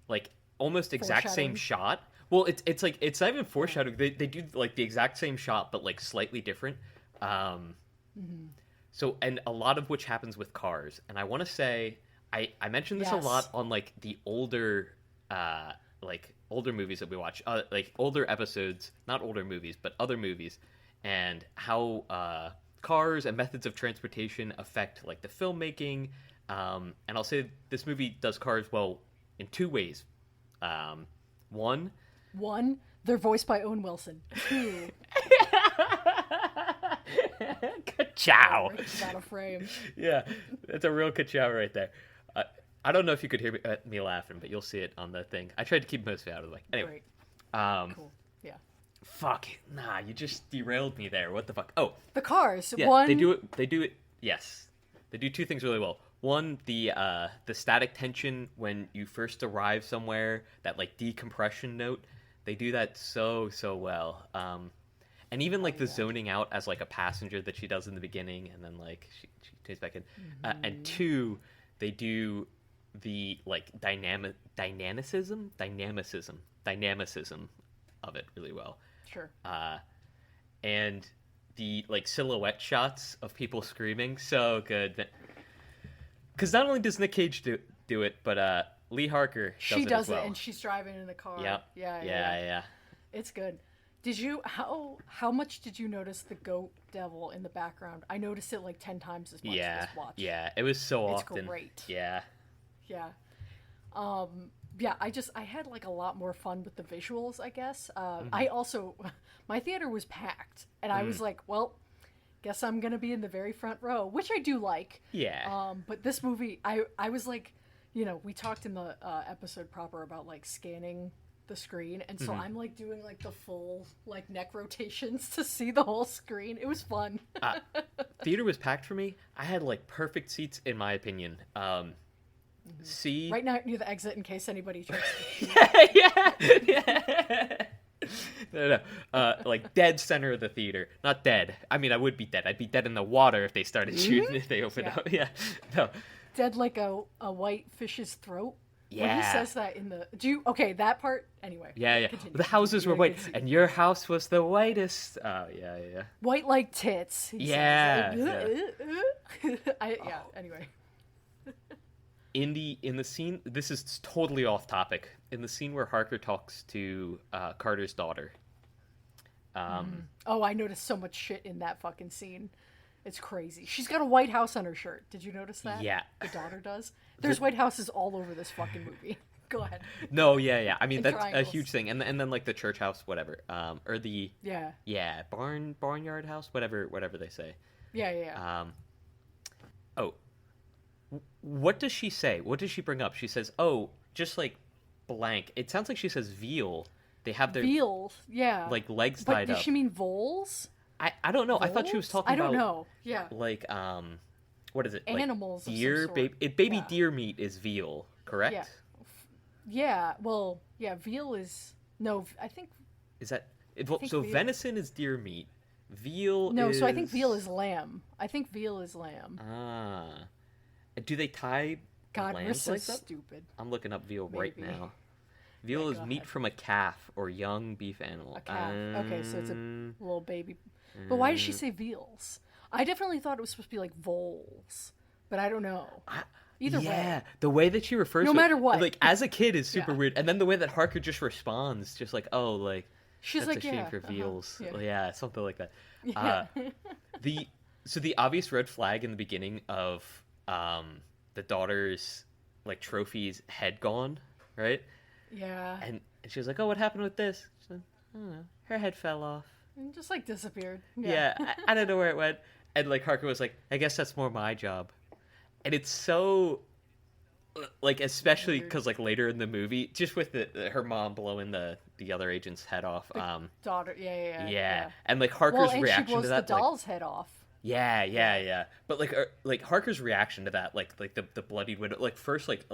like almost exact same shot. Well, it's like it's not even foreshadowing. They do like the exact same shot, but like slightly different. So, and a lot of which happens with cars. And I want to say, I mentioned this a lot on like the older movies that we watch, like older episodes, not older movies, but other movies, and how cars and methods of transportation affect like the filmmaking. And I'll say this movie does cars well in two ways. One, they're voiced by Owen Wilson. Two, ka-chow. Out of frame. Yeah, that's a real ka-chow right there. I don't know if you could hear me laughing, but you'll see it on the thing. I tried to keep most of it out of the way. Anyway, cool. Yeah. Fuck, nah, you just derailed me there. What the fuck? Oh, the cars. yeah, One, they do it. Yes, they do two things really well. One, the static tension when you first arrive somewhere, that like decompression note, they do that so well. And even like the zoning out as like a passenger that she does in the beginning, and then like she takes back in. And two, they do the like dynamicism of it really well. Sure. And the like silhouette shots of people screaming, so good. Because not only does Nick Cage do it, but Lee Harker does it as well. and she's driving in the car. Yep. Yeah. It's good. Did you how much did you notice the goat devil in the background? I noticed it like 10 times as much this watch. Yeah, it was so often. It's great. Yeah. I had like a lot more fun with the visuals, I guess. I also my theater was packed, and I was like, well, guess I'm gonna be in the very front row, which I do like. Yeah. But this movie, I was like, we talked in the episode proper about like scanning the screen, and so I'm like doing like the full like neck rotations to see the whole screen. It was fun. Theater was packed for me. I had like perfect seats in my opinion. See, right now near the exit in case anybody tries to yeah. No. Like dead center of the theater. Not dead. I mean, I would be dead. I'd be dead in the water if they started shooting. If they opened up. Yeah. No. Dead like a white fish's throat. Yeah. When he says that in the that part anyway. Yeah. Continue. The houses were white, and your house was the whitest. Oh yeah. White like tits. He yeah. Says. Anyway. In the scene, this is totally off topic. In the scene where Harker talks to Carter's daughter. Oh, I noticed so much shit in that fucking scene. It's crazy. She's got a White House on her shirt. Did you notice that? Yeah. The daughter does. There's White Houses all over this fucking movie. Go ahead. No, yeah. I mean, that's triangles. a huge thing. And then like the church house, whatever. Or the barnyard house, whatever they say. Yeah. What does she say? What does she bring up? She says, "Oh, just like blank." It sounds like she says veal. They have their veal, yeah, like legs but tied up. Does she mean voles? I don't know. Voles? I thought she was talking I don't about know. Yeah. Like what is it? Animals. Like deer, of some sort. baby deer meat is veal, correct? Yeah. Yeah. Well, yeah. Veal is no. I think. Is that so? Veal. Venison is deer meat. Veal. No, is... so I think veal is lamb. Ah. Do they tie God, we're lambs so like that? stupid. I'm looking up veal right Maybe. now. Veal is meat from a calf or young beef animal. A calf. Okay, so it's a little baby. But why does she say veals? I definitely thought it was supposed to be like voles, but I don't know. Either way. The way that she refers No to matter it, what. like as a kid is super Yeah. weird, and then the way that Harker just responds, just like, oh, like She's that's like, a shame yeah, for veals. yeah. Yeah, something like that. Yeah. The obvious red flag in the beginning of the daughter's like trophy's head gone, right? Yeah. And she was like, oh, what happened with this? She said, I don't know. Her head fell off. And just like disappeared. Yeah, I don't know where it went. And like Harker was like, I guess that's more my job. And it's so, like, especially because like later in the movie, just with her mom blowing the other agent's head off. Daughter, yeah. And like Harker's and reaction she blows to that, the doll's head off. Yeah. But like Harker's reaction to that, like the bloodied window, like first like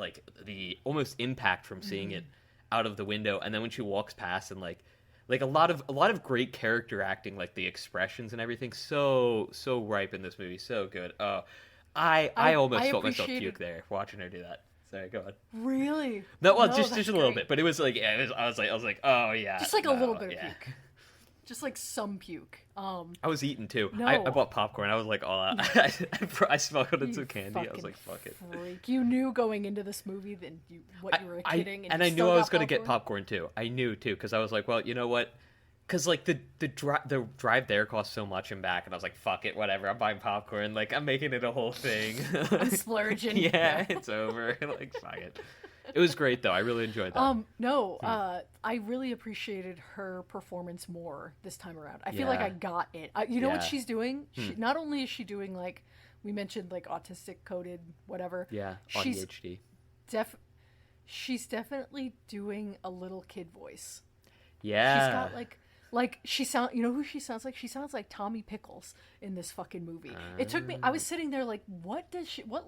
the almost impact from seeing it out of the window, and then when she walks past and like a lot of great character acting, like the expressions and everything, so ripe in this movie, so good. Oh, I almost felt myself puke there watching her do that. Sorry, go on. Really? No, well, just a little bit, but it was like, I was like, oh yeah, just like a little bit of puke. Just like some puke. I was eating too. No. I bought popcorn. I was like, all out. I smuggled in some candy. I was like, fuck it. Freak. You knew going into this movie that you were kidding. And I knew I was going to get popcorn too. I knew too, because I was like, well, you know what? Because like the drive there cost so much and back, and I was like, fuck it, whatever. I'm buying popcorn. Like I'm making it a whole thing. I'm splurging. Yeah, it's over. Like fuck it. It was great though. I really enjoyed that. I really appreciated her performance more this time around. I feel like I got it. You know what she's doing? Not only is she doing, like we mentioned, like autistic coded whatever. Yeah, she's ADHD. She's definitely doing a little kid voice. Yeah. She's got you know who she sounds like? She sounds like Tommy Pickles in this fucking movie. It took me, I was sitting there like, what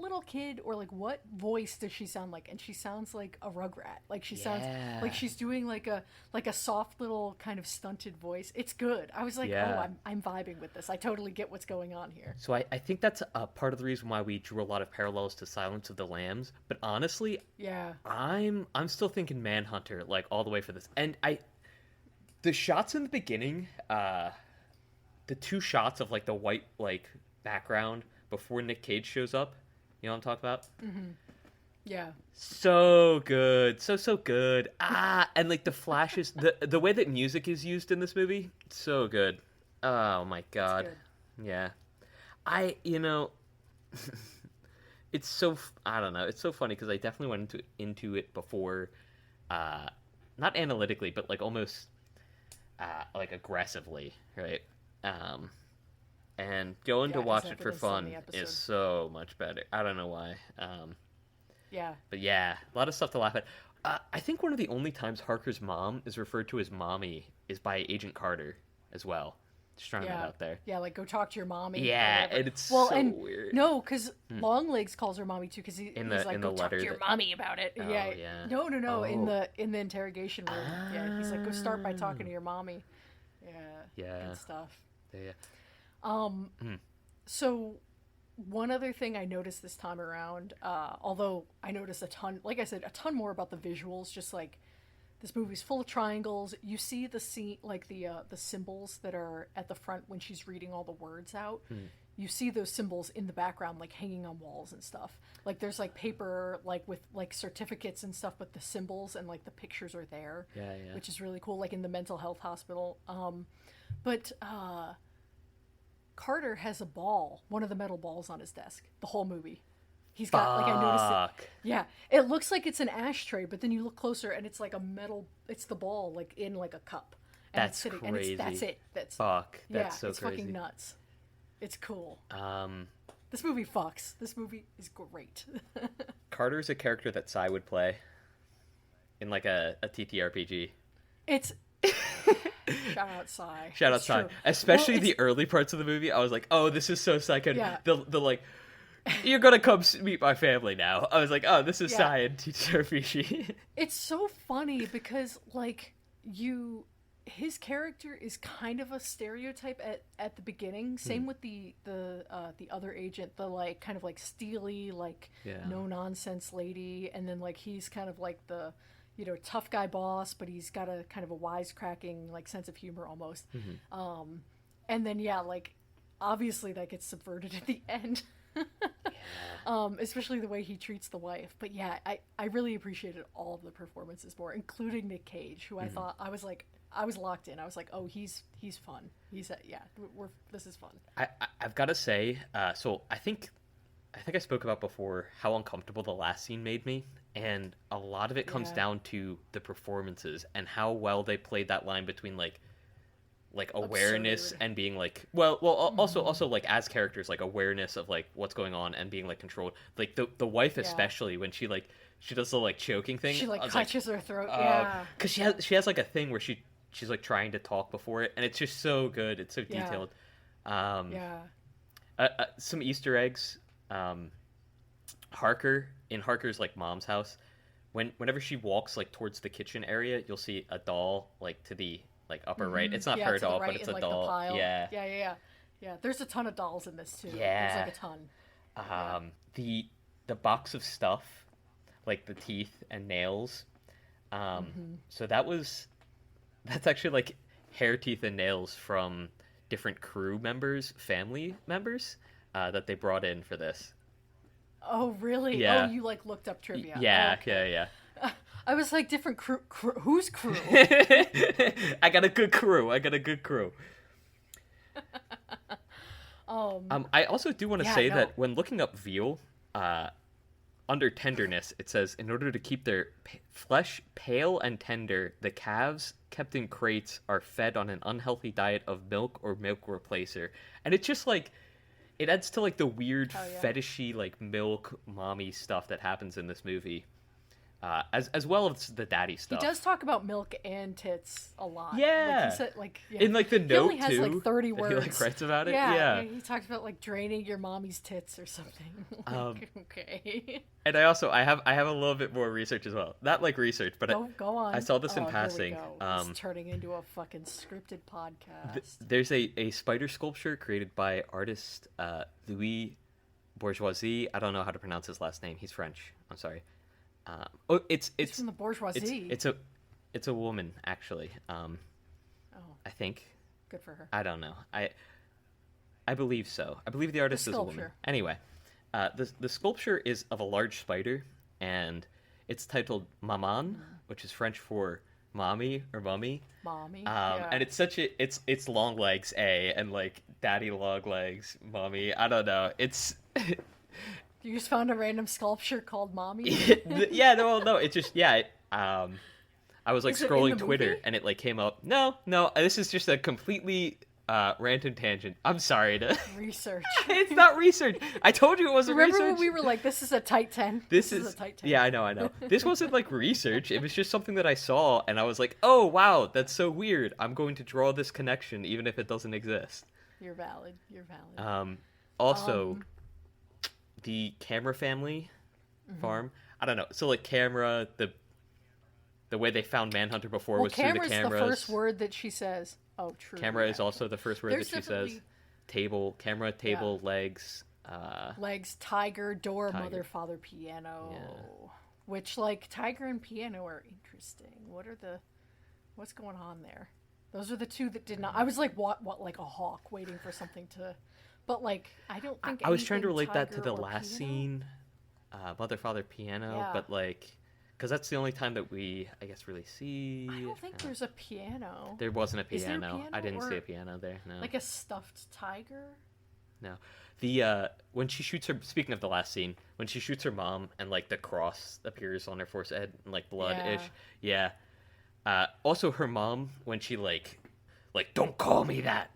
little kid, or like what voice does she sound like? And she sounds like a Rugrat. Like she sounds like she's doing like a soft little kind of stunted voice. It's good. I was like, I'm vibing with this. I totally get what's going on here. So I think that's a part of the reason why we drew a lot of parallels to Silence of the Lambs. But honestly, I'm still thinking Manhunter, like all the way for this. And the shots in the beginning, the two shots of like the white like background before Nick Cage shows up, you know what I'm talking about? Mm-hmm. Yeah. So good, so good. And like the flashes, the way that music is used in this movie, so good. Oh my god, yeah. It's so, I don't know. It's so funny because I definitely went into it before, not analytically, but like almost. Like aggressively, right? And going to watch it for fun is so much better. I don't know why. But yeah, a lot of stuff to laugh at. I think one of the only times Harker's mom is referred to as mommy is by Agent Carter as well. Just throwing that out there. Yeah, like go talk to your mommy. Yeah, and it's weird. No, because Longlegs calls her mommy too, because he's like, go talk to your mommy about it. Oh, yeah. No. Oh. In the interrogation room. Yeah, he's like, go start by talking to your mommy. Yeah. Good stuff. Yeah. So one other thing I noticed this time around, although I noticed a ton, like I said, a ton more about the visuals, just like this movie's full of triangles. You see the scene, like the symbols that are at the front when she's reading all the words out. You see those symbols in the background, like hanging on walls and stuff. Like there's like paper, like with like certificates and stuff, but the symbols and like the pictures are there. Yeah. Which is really cool, like in the mental health hospital. But Carter has a ball, one of the metal balls on his desk, the whole movie. He's got, like, I noticed it. Yeah. It looks like it's an ashtray, but then you look closer and it's like a metal, it's the ball, like, in, like, a cup. And that's it's sitting, crazy. And that's it. That's so it's crazy. Fucking nuts. It's cool. This movie fucks. This movie is great. Carter's a character that Sai would play in, like, a TTRPG. It's... Shout out Sai. Shout out Sai. Especially the early parts of the movie, I was like, oh, this is so psycho. Yeah. The like... You're gonna come meet my family now. I was like, oh, this is Sai and TTRPG. It's so funny because, like, his character is kind of a stereotype at the beginning. Same with the other agent, the like kind of like steely, like no nonsense lady, and then like he's kind of like the tough guy boss, but he's got a kind of a wisecracking like sense of humor almost. And then like obviously that gets subverted at the end. Especially the way he treats the wife. But yeah, I really appreciated all of the performances more, including Nick Cage, who I thought I was locked in. I was like, oh, he's fun. This is fun. I've got to say, so I think I spoke about before how uncomfortable the last scene made me, and a lot of it comes down to the performances and how well they played that line between like like awareness Absurd. and being like also like as characters like awareness of like what's going on and being like controlled. Like the wife especially when she does the like choking thing. She like I was clutches her throat. Yeah. because she has like a thing where she's like trying to talk before it, and it's just so good. It's so detailed. Some Easter eggs. Harker's like mom's house. Whenever she walks like towards the kitchen area, you'll see a doll like to the like upper right. It's not her to the doll, right but it's in, a like, doll. The pile. Yeah. Yeah. There's a ton of dolls in this too. Yeah. There's like a ton. The box of stuff, like the teeth and nails. So that's actually like hair, teeth, and nails from different crew members, family members, that they brought in for this. Oh really? Yeah. Oh, you like looked up trivia. Yeah, Oh, okay. yeah. I was like different crew. Whose crew? I got a good crew. I also do want to say that when looking up veal, under tenderness, it says in order to keep their flesh pale and tender, the calves kept in crates are fed on an unhealthy diet of milk or milk replacer, and it's just like it adds to like the weird fetishy like milk mommy stuff that happens in this movie. As well as the daddy stuff. He does talk about milk and tits a lot. Yeah. Like he said, in like the he note only has too. like 30 words. He like writes about it. Yeah. He talks about like draining your mommy's tits or something. Okay. And I have a little bit more research as well. Not like research, but go on. I saw this in Here we passing. go. It's turning into a fucking scripted podcast. There's a spider sculpture created by artist Louis Bourgeoisie. I don't know how to pronounce his last name. He's French. I'm sorry. It's from the bourgeoisie. It's a woman actually. I think. Good for her. I don't know. I believe so. I believe the artist is a woman. Anyway, the sculpture is of a large spider, and it's titled Maman, which is French for mommy or mummy. Mommy. And it's it's Longlegs and like daddy Longlegs mommy. I don't know. It's. You just found a random sculpture called Mommy? No, it just, I was like scrolling Twitter movie? and it like came up. No, this is just a completely random tangent. I'm sorry to... Research. It's not research. I told you it wasn't research. Remember when we were like, this is a tight 10? This is a tight 10. Yeah, I know. This wasn't like research. It was just something that I saw and I was like, oh, wow, that's so weird. I'm going to draw this connection even if it doesn't exist. You're valid. Also... the camera family farm. I don't know. So like camera, the way they found Manhunter before was through the cameras. Camera's the first word that she says. Oh, true. Camera is also the first word that she says. Table, camera, table, legs. Legs, tiger, door, mother, father, piano. Yeah. Which like tiger and piano are interesting. What's going on there? Those are the two that did not. I was like, what like a hawk waiting for something to. But, like, I don't think I was trying to relate that to the tiger or last piano? scene, Mother, Father, Piano, but, like, because that's the only time that we, I guess, really see... I don't think there's a piano. There wasn't a piano. Is there a piano I didn't see or, a piano there, no. Like a stuffed tiger? No. When she shoots her... Speaking of the last scene, when she shoots her mom and, like, the cross appears on her forehead and, like, blood-ish. Yeah. Also, her mom, when she, like, don't call me that.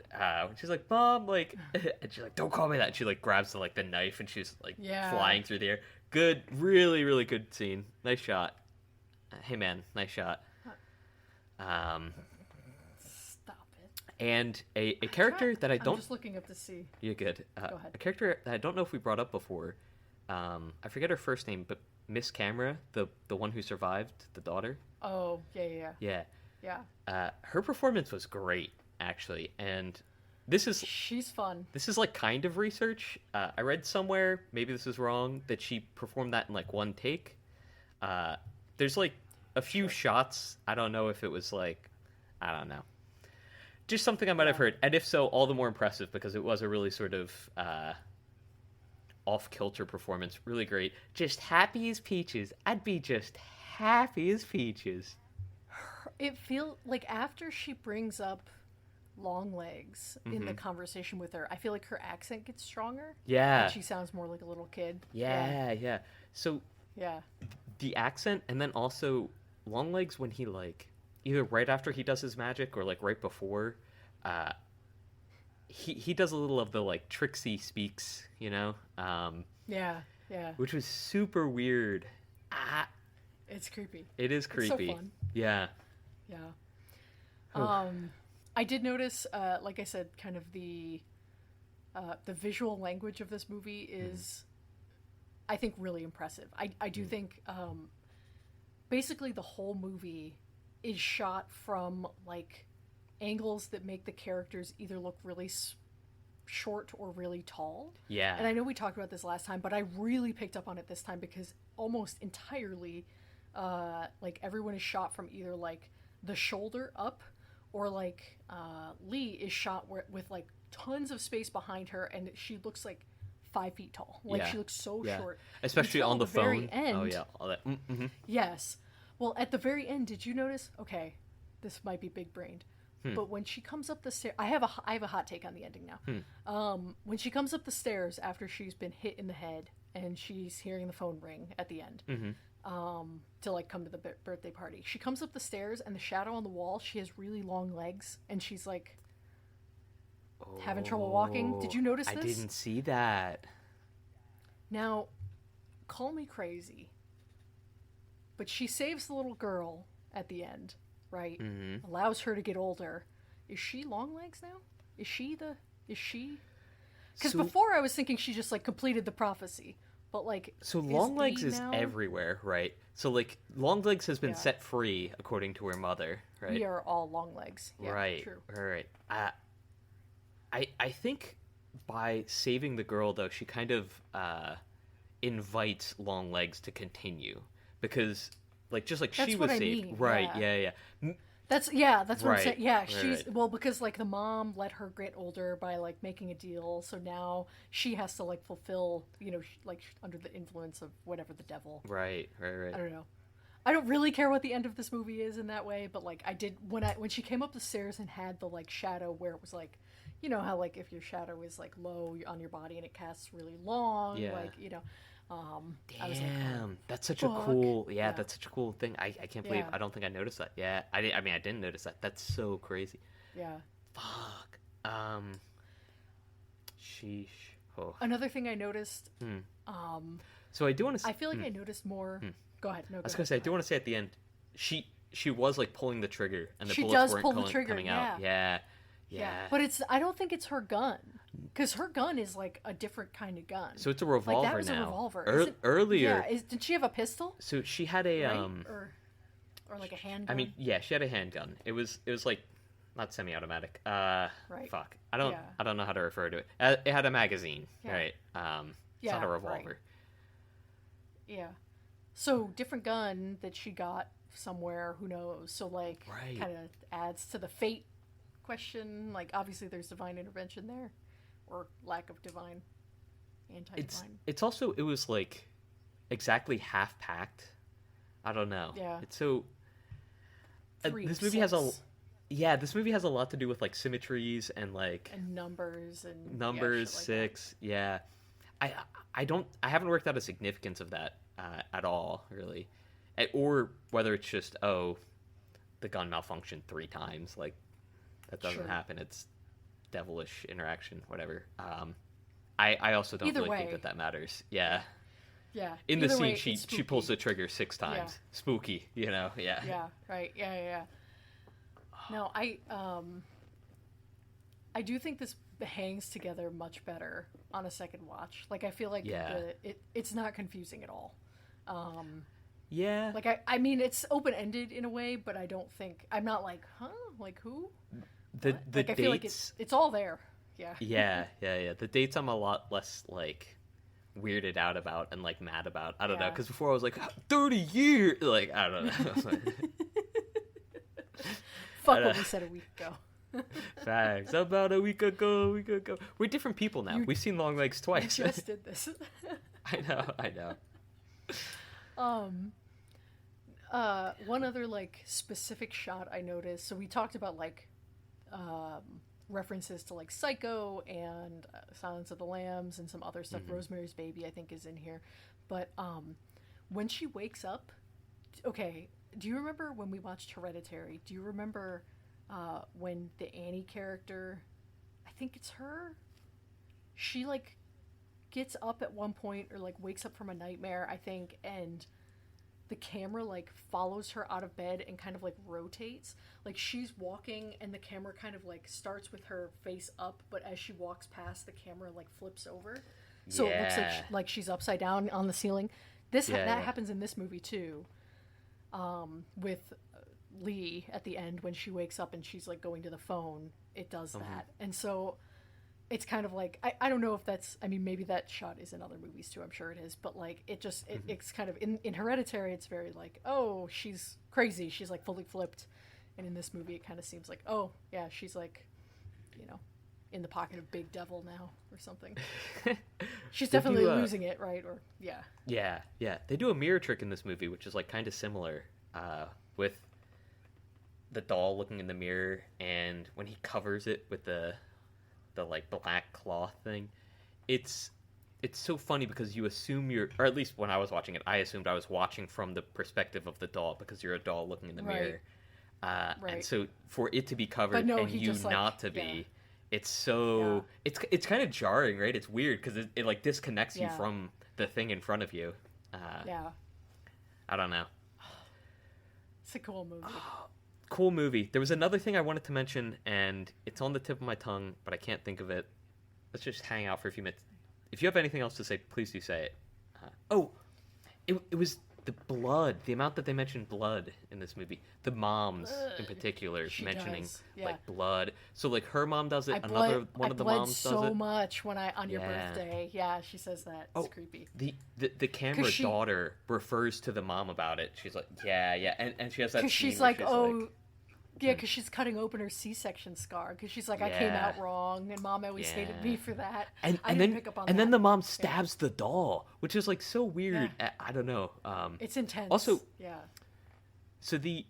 She's like, Mom, like, and she's like, don't call me that. And she like grabs the knife and she's like flying through the air. Good, really, really good scene. Nice shot. Hey man, nice shot. Stop it. And a character that I don't. I'm just looking up to see. You're good. Go ahead. A character that I don't know if we brought up before. I forget her first name, but Miss Camera, the one who survived, the daughter. Oh yeah. Her performance was great, actually, and she's fun. This is like kind of research. I read somewhere, maybe this is wrong, that she performed that in like one take. There's like a few shots. I don't know if it was like, I don't know, just something I might have heard, and if so, all the more impressive because it was a really sort of off-kilter performance. Really great. Just happy as peaches. I'd be just happy as peaches. It feels like after she brings up Longlegs in the conversation with her, I feel like her accent gets stronger. Yeah. And she sounds more like a little kid. Yeah. So the accent, and then also Longlegs when he like either right after he does his magic or like right before, he does a little of the like Trixie speaks, you know, Yeah. which was super weird. It's creepy. It is creepy. It's so fun. Yeah. Yeah. I did notice, like I said, kind of the visual language of this movie is, I think, really impressive. I do think, basically the whole movie is shot from like angles that make the characters either look really short or really tall. Yeah. And I know we talked about this last time, but I really picked up on it this time because almost entirely, like everyone is shot from either like the shoulder up, or like Lee is shot with like tons of space behind her, and she looks like 5 feet tall. Like she looks so short. Especially Until on the very phone. end, Oh yeah, all that. Mm-hmm. Yes. Well, at the very end, did you notice? Okay, this might be big brained, but when she comes up the stairs, I have a hot take on the ending now. When she comes up the stairs after she's been hit in the head and she's hearing the phone ring at the end, to like come to the birthday party, she comes up the stairs and the shadow on the wall, she has really long legs and she's like having trouble walking. Did you notice this? I didn't see that. Now, call me crazy, but she saves the little girl at the end, right? Allows her to get older. Is she Longlegs now? Is she? Because before I was thinking she just like completed the prophecy, but like so is Longlegs Lee is now? everywhere, right? So like Longlegs has been set free according to her mother, right? We are all Longlegs. Yeah, right. True. Right. I think by saving the girl though, she kind of invites Longlegs to continue, because like just like That's she what was I saved, mean, right? yeah. Yeah. That's what I'm Right, saying. Yeah, right, she's right. well because like the mom let her get older by like making a deal, so now she has to like fulfill, like under the influence of whatever the devil. Right. I don't know. I don't really care what the end of this movie is in that way, but like I did when she came up the stairs and had the like shadow where it was like, you know how like if your shadow is like low on your body and it casts really long, Yeah. like I was like, Damn, that's such a fuck. cool. Yeah, Yeah. that's such a cool thing. I can't believe. Yeah. I don't think I noticed that. Yeah, I mean, I didn't notice that. That's so crazy. yeah. Fuck. Sheesh. Oh. Another thing I noticed, So I do want to. I feel like I noticed more. Go ahead. No, I was gonna say, I do want to say at the end, she was like pulling the trigger, and the She bullets does weren't pull the trigger, coming out. Yeah. But I don't think it's her gun, because her gun is like a different kind of gun. So it's a revolver like that was now. a revolver. Earlier, Yeah. Did she have a pistol? so she had a Right? Or like a handgun. I mean, yeah, she had a handgun. It was like not semi-automatic. Right. Fuck. I don't Yeah. know how to refer to it. It had a magazine, Yeah. right? It's not a revolver. Right. Yeah. So different gun that she got somewhere. Who knows? So like, Right. kind of adds to the fate question. Like obviously there's divine intervention there, or lack of divine, anti-divine. It's also, it was like exactly half packed. I don't know. Yeah. It's so. Three, this movie has a. 6. Yeah, this movie has a lot to do with like symmetries and like And numbers and numbers, shit like that. 6. Yeah, I haven't worked out a significance of that at all, really, or whether it's just the gun malfunctioned 3 times. Like that doesn't Sure. happen. It's devilish interaction, whatever. I also don't Either really way. think that matters. Yeah. Yeah. In the Either scene, way, she it's pulls the spooky. trigger 6 times. Yeah. Spooky, Yeah. Yeah. Right. Yeah. No, I do think this hangs together much better on a second watch. Like I feel like Yeah. it's not confusing at all. Yeah. Like I mean it's open ended in a way, but I don't think I'm not like like who? the What? the Like, I dates. feel like it's all there. Yeah. Yeah. The dates I'm a lot less like weirded out about and like mad about. I don't know, Yeah. because before I was like 30 years. Like I don't know. Fuck what we said a week ago. Facts. About a week ago. We're different people now. We've seen Longlegs I twice. just did this. I know. One other like specific shot I noticed. So we talked about like references to like Psycho and Silence of the Lambs and some other stuff. Rosemary's Baby I think is in here, but when she wakes up, okay, do you remember when we watched Hereditary? Do you remember when the Annie character, I think it's her, she like gets up at one point or like wakes up from a nightmare, I think, and the camera like follows her out of bed and kind of like rotates. Like she's walking and the camera kind of like starts with her face up, but as she walks past, the camera like flips over. So it looks like she's upside down on the ceiling. That happens in this movie too. With Lee at the end when she wakes up and she's like going to the phone, it does that. And so it's kind of like, I don't know if that's, I mean, maybe that shot is in other movies too, I'm sure it is, but like it just it's kind of in Hereditary, it's very like, oh, she's crazy, she's like fully flipped, and in this movie it kind of seems like, oh yeah, she's like, you know, in the pocket of Big Devil now or something. She's definitely losing it, right? Or yeah they do a mirror trick in this movie which is like kind of similar, with the doll looking in the mirror, and when he covers it with the like black cloth thing, it's so funny because you assume or at least when I was watching it, I assumed I was watching from the perspective of the doll because you're a doll looking in the mirror. And so for it to be covered and you not to be, it's so it's kind of jarring, right? It's weird because it like disconnects you from the thing in front of you. I don't know. It's a cool movie. Cool movie. There was another thing I wanted to mention, and it's on the tip of my tongue, but I can't think of it. Let's just hang out for a few minutes. If you have anything else to say, please do say it. It was the blood, the amount that they mentioned blood in this movie. The moms, in particular, mentioning like blood. So like her mom does it. One of the moms does it. I bled so much when on your birthday. Yeah, she says that. It's creepy. The camera daughter refers to the mom about it. She's like, yeah, and she has that. Because she's like, yeah, because she's cutting open her C-section scar. Because she's like, I came out wrong, and Mom always hated me for that. And then the mom stabs the doll, which is like so weird. Yeah. I don't know. It's intense. Also, so the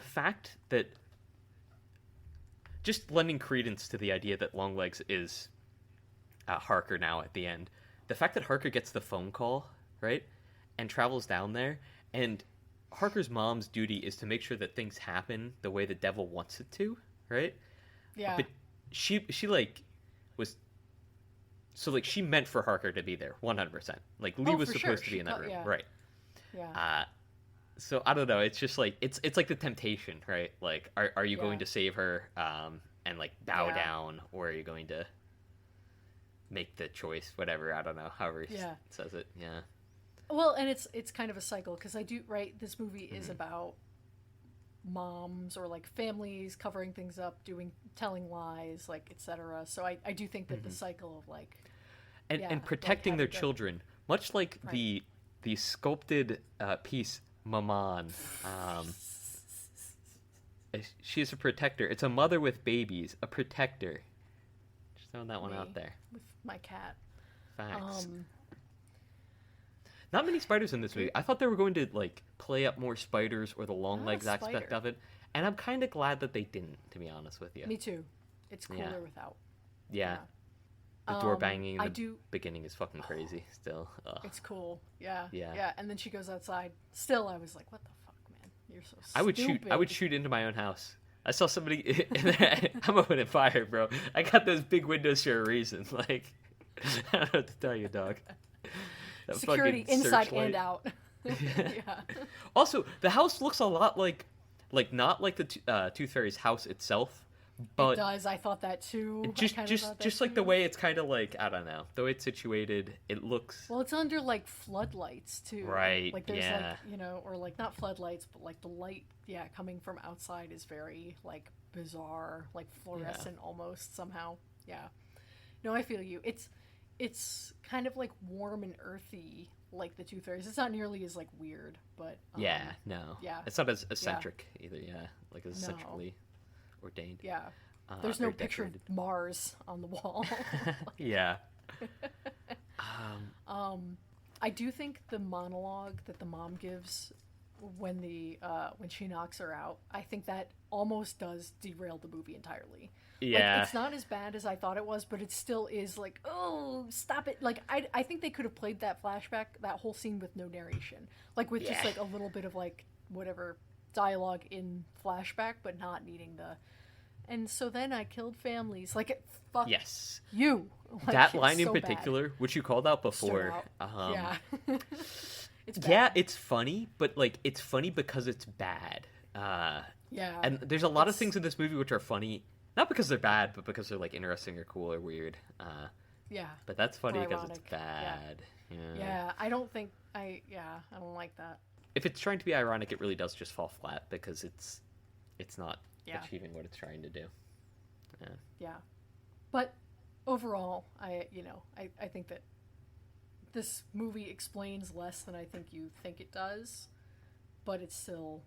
fact that just lending credence to the idea that Longlegs is Harker now at the end. The fact that Harker gets the phone call, right, and travels down there, and Harker's mom's duty is to make sure that things happen the way the devil wants it to, right? Yeah. But she like was, so like she meant for Harker to be there 100%. Like Lee was supposed to be in that room, right? Yeah. So I don't know. It's just like it's like the temptation, right? Like are you going to save her and like bow down, or are you going to make the choice? Whatever. I don't know. However he says it. Yeah. Well, and it's kind of a cycle because this movie is about moms or like families covering things up, telling lies, like etc. So I do think that the cycle of like and protecting their children, much like the sculpted piece Maman. She's a protector. It's a mother with babies, a protector. Just throwing that one out there. With my cat. Facts. Not many spiders in this movie. I thought they were going to like play up more spiders or the Longlegs aspect of it, and I'm kind of glad that they didn't, to be honest with you. Me too. It's cooler without. Yeah. The door banging in the beginning is fucking crazy. Still, it's cool. Yeah. And then she goes outside. Still, I was like, "What the fuck, man? You're so stupid." I would shoot into my own house. I saw somebody in there. I'm opening fire, bro. I got those big windows for a reason. Like, I don't know what to tell you, dog. Security inside and out. Yeah. Also, the house looks a lot like not like the Tooth Fairy's house itself, but it does. I thought that too. Just like the way it's kind of like, I don't know, the way it's situated. It looks it's under like floodlights too. Right. Like there's like or like not floodlights, but like the light coming from outside is very like bizarre, like fluorescent almost somehow. Yeah. No, I feel you. It's kind of like warm and earthy, like the Tooth Fairies. It's not nearly as like weird, but it's not as eccentric either. Yeah, like as eccentrically ordained. Yeah, there's no picture of Mars on the wall. Yeah. I do think the monologue that the mom gives when she knocks her out, I think that almost does derail the movie entirely. Yeah. Like, it's not as bad as I thought it was, but it still is like, oh, stop it. Like, I think they could have played that flashback, that whole scene with no narration. Like, with just, like, a little bit of, like, whatever dialogue in flashback, but not needing the. And so then I killed families. Like, fuck Yes. you. Like, That it's line in so bad. particular, which you called out before. Stood out. Yeah. It's bad. Yeah, it's funny, but like it's funny because it's bad. Yeah. And there's a lot of things in this movie which are funny, not because they're bad, but because they're like interesting or cool or weird. Yeah. But that's funny Or because it's ironic. bad. Yeah. Yeah, I don't like that. If it's trying to be ironic, it really does just fall flat because it's not Yeah. achieving what it's trying to do. Yeah. But overall, I think that this movie explains less than I think you think it does, but it's still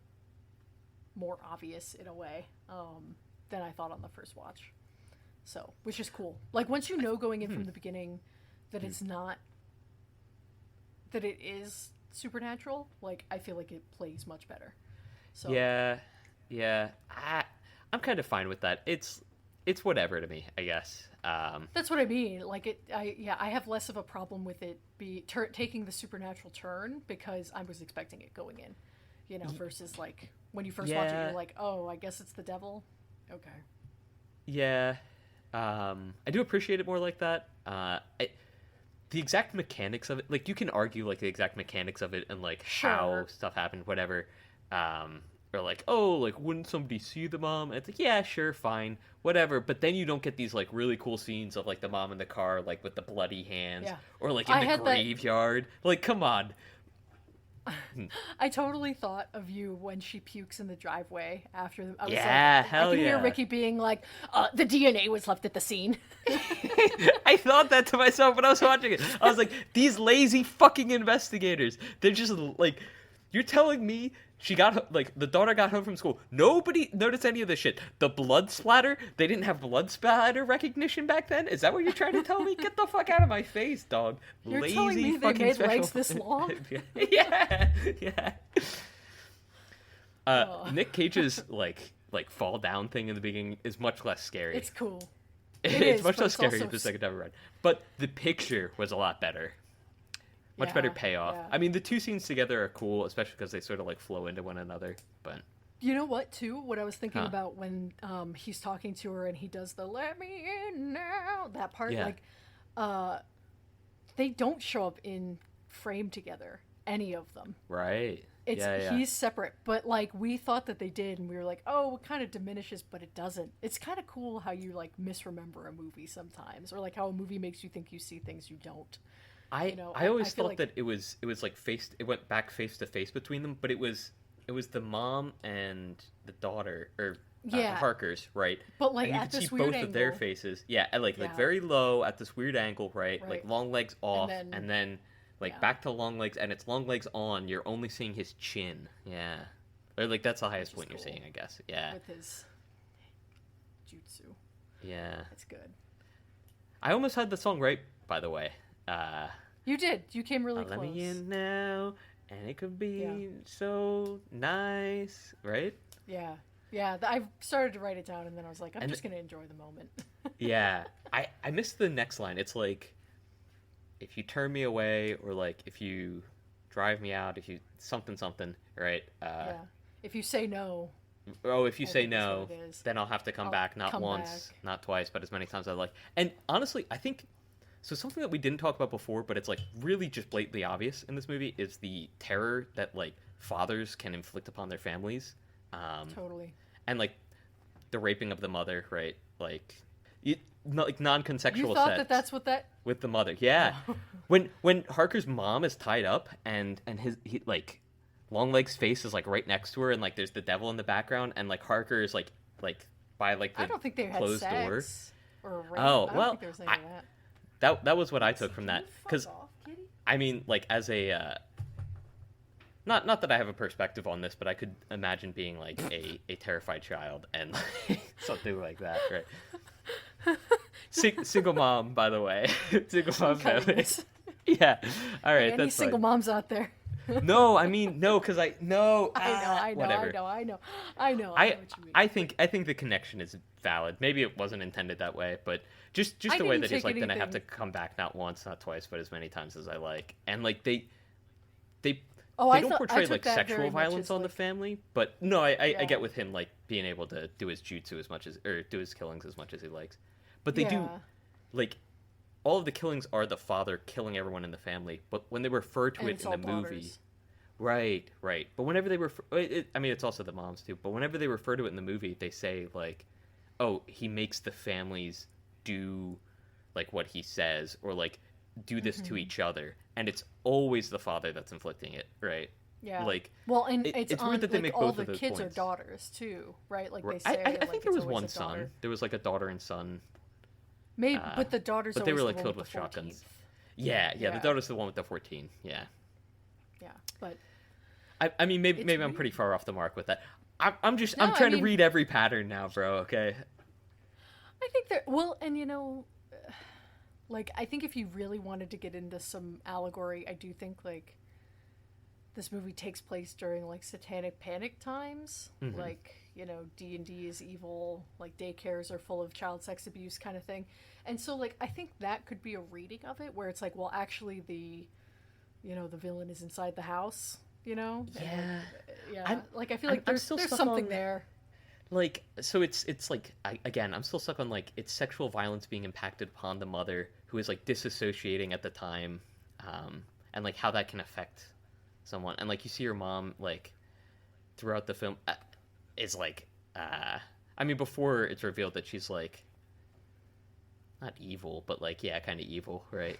more obvious in a way than I thought on the first watch. So, which is cool. Like, once you know going in from the beginning that it's not, that it is supernatural, like, I feel like it plays much better. So Yeah. I'm kind of fine with that. It's whatever to me, I guess. that's what I mean. Like, I have less of a problem with it taking the supernatural turn because I was expecting it going in, versus like when you first watch it, you're like, oh, I guess it's the devil. Okay. Yeah. I do appreciate it more like that. The exact mechanics of it, like, you can argue like the exact mechanics of it and like how Sure. stuff happened, whatever. Or like, oh, like, wouldn't somebody see the mom? And it's like, yeah, sure, fine, whatever. But then you don't get these like really cool scenes of like the mom in the car, like with the bloody hands, Yeah. or like in I the had that- graveyard. Like, come on. I totally thought of you when she pukes in the driveway after the. I was Yeah, like, hell I can hear yeah. Ricky being like, "The DNA was left at the scene." I thought that to myself when I was watching it. I was like, these lazy fucking investigators. They're just like, you're telling me she got, like, the daughter got home from school. Nobody noticed any of this shit. The blood splatter? They didn't have blood splatter recognition back then? Is that what you're trying to tell me? Get the fuck out of my face, dog. You're Lazy telling me they fucking made special... legs this long? yeah. Nick Cage's, like fall down thing in the beginning is much less scary. It's cool. It's is, much but less it's scary also the second time around. But the picture was a lot better. Much better Yeah, payoff. yeah. I mean, the two scenes together are cool, especially because they sort of like flow into one another. But You know what, too? What I was thinking Huh. about when he's talking to her and he does the "Let me in now" that part, Yeah. like, they don't show up in frame together. Any of them. right, It's yeah. he's separate, but like we thought that they did, and we were like, oh, it kind of diminishes, but it doesn't. It's kind of cool how you like misremember a movie sometimes, or like how a movie makes you think you see things you don't. I I always feel thought like- that it was like it went back face to face between them, but it was the mom and the daughter, or Yeah. Harker's, right? But like And you at could this see weird both angle, of their faces. Yeah, and like Yeah. very low at this weird angle, right? Like Right. long legs off, then- and then like yeah. back to long legs, and it's long legs on. You're only seeing his chin. Yeah, or like that's the highest Which is point you're cool. seeing, I guess. Yeah, with his jutsu. yeah. It's good. I almost had the song right, by the way. You did. You came really Let close. me in now, and it could be Yeah. so nice, right? Yeah. Yeah, I started to write it down, and then I was like, I'm And just going to enjoy the moment. Yeah, I missed the next line. It's like, if you turn me away, or like if you drive me out, if you something, right? Yeah. If you say no, Oh, if you I say think that's no, what it is. then I'll have to come I'll back, not come once, back. not twice, but as many times as I like. And honestly, I think so. Something that we didn't talk about before, but it's like really just blatantly obvious in this movie, is the terror that like fathers can inflict upon their families. totally. And like the raping of the mother, right? Like, like non-consensual You thought sex that that's what that... with the mother. Yeah, when Harker's mom is tied up and he like Longlegs' face is like right next to her, and like there's the devil in the background, and like Harker is like by like the I don't think they had closed sex. door. Or rape. Oh, I don't well, think there was any of that. That was what I took from that, because Fuck off, kitty. I mean, like, as a not that I have a perspective on this, but I could imagine being like a terrified child and like, something like that, right? Single mom, by the way. Single mom family. Kindness. Yeah. All right. Any That's single fine. moms out there? No, I mean no, because I know. Whatever. I know what you mean. I think the connection is valid. Maybe it wasn't intended that way, but just I the way didn't that he's take like, then I have to anything- come back not once, not twice, but as many times as I like. And like they Oh, they I don't thought portray I took like that sexual very much violence as, on the like- family, but no, I Yeah. get with him like being able to do his jutsu as much as or do his killings as much as he likes. But they do Yeah. like all of the killings are the father killing everyone in the family, but when they refer to And it it's in the all movie, daughters. right. But whenever they refer, I mean, it's also the moms too. But whenever they refer to it in the movie, they say like, "Oh, he makes the families do like what he says, or like do this to each other," and it's always the father that's inflicting it, right? Yeah. Like, Well, and it's it's weird on that they like make all both the of those kids points. are daughters too, right? Like they I say. think like, there it's was always one a son. daughter. There was like a daughter and son. Maybe, but the daughter's but they were always like the killed one with the shotguns. 14th. Yeah, Yeah. the daughter's the one with the 14. Yeah. Yeah, but I mean, maybe It's I'm weird. pretty far off the mark with that. I'm No, I'm I trying to mean- read every pattern now, bro. Okay. I think there. Well, and like I think if you really wanted to get into some allegory, I do think like this movie takes place during like satanic panic times. Mhm. Like D&D is evil. Like daycares are full of child sex abuse kind of thing. And so like I think that could be a reading of it where it's like, well, actually the villain is inside the house. Yeah. Yeah. Like I feel I'm like there's still stuck something on- there. Like, so it's like again, I'm still stuck on like it's sexual violence being impacted upon the mother who is like disassociating at the time, and like how that can affect someone. And like you see your mom like throughout the film is like, I mean, before it's revealed that she's like not evil, but like yeah, kind of evil, right?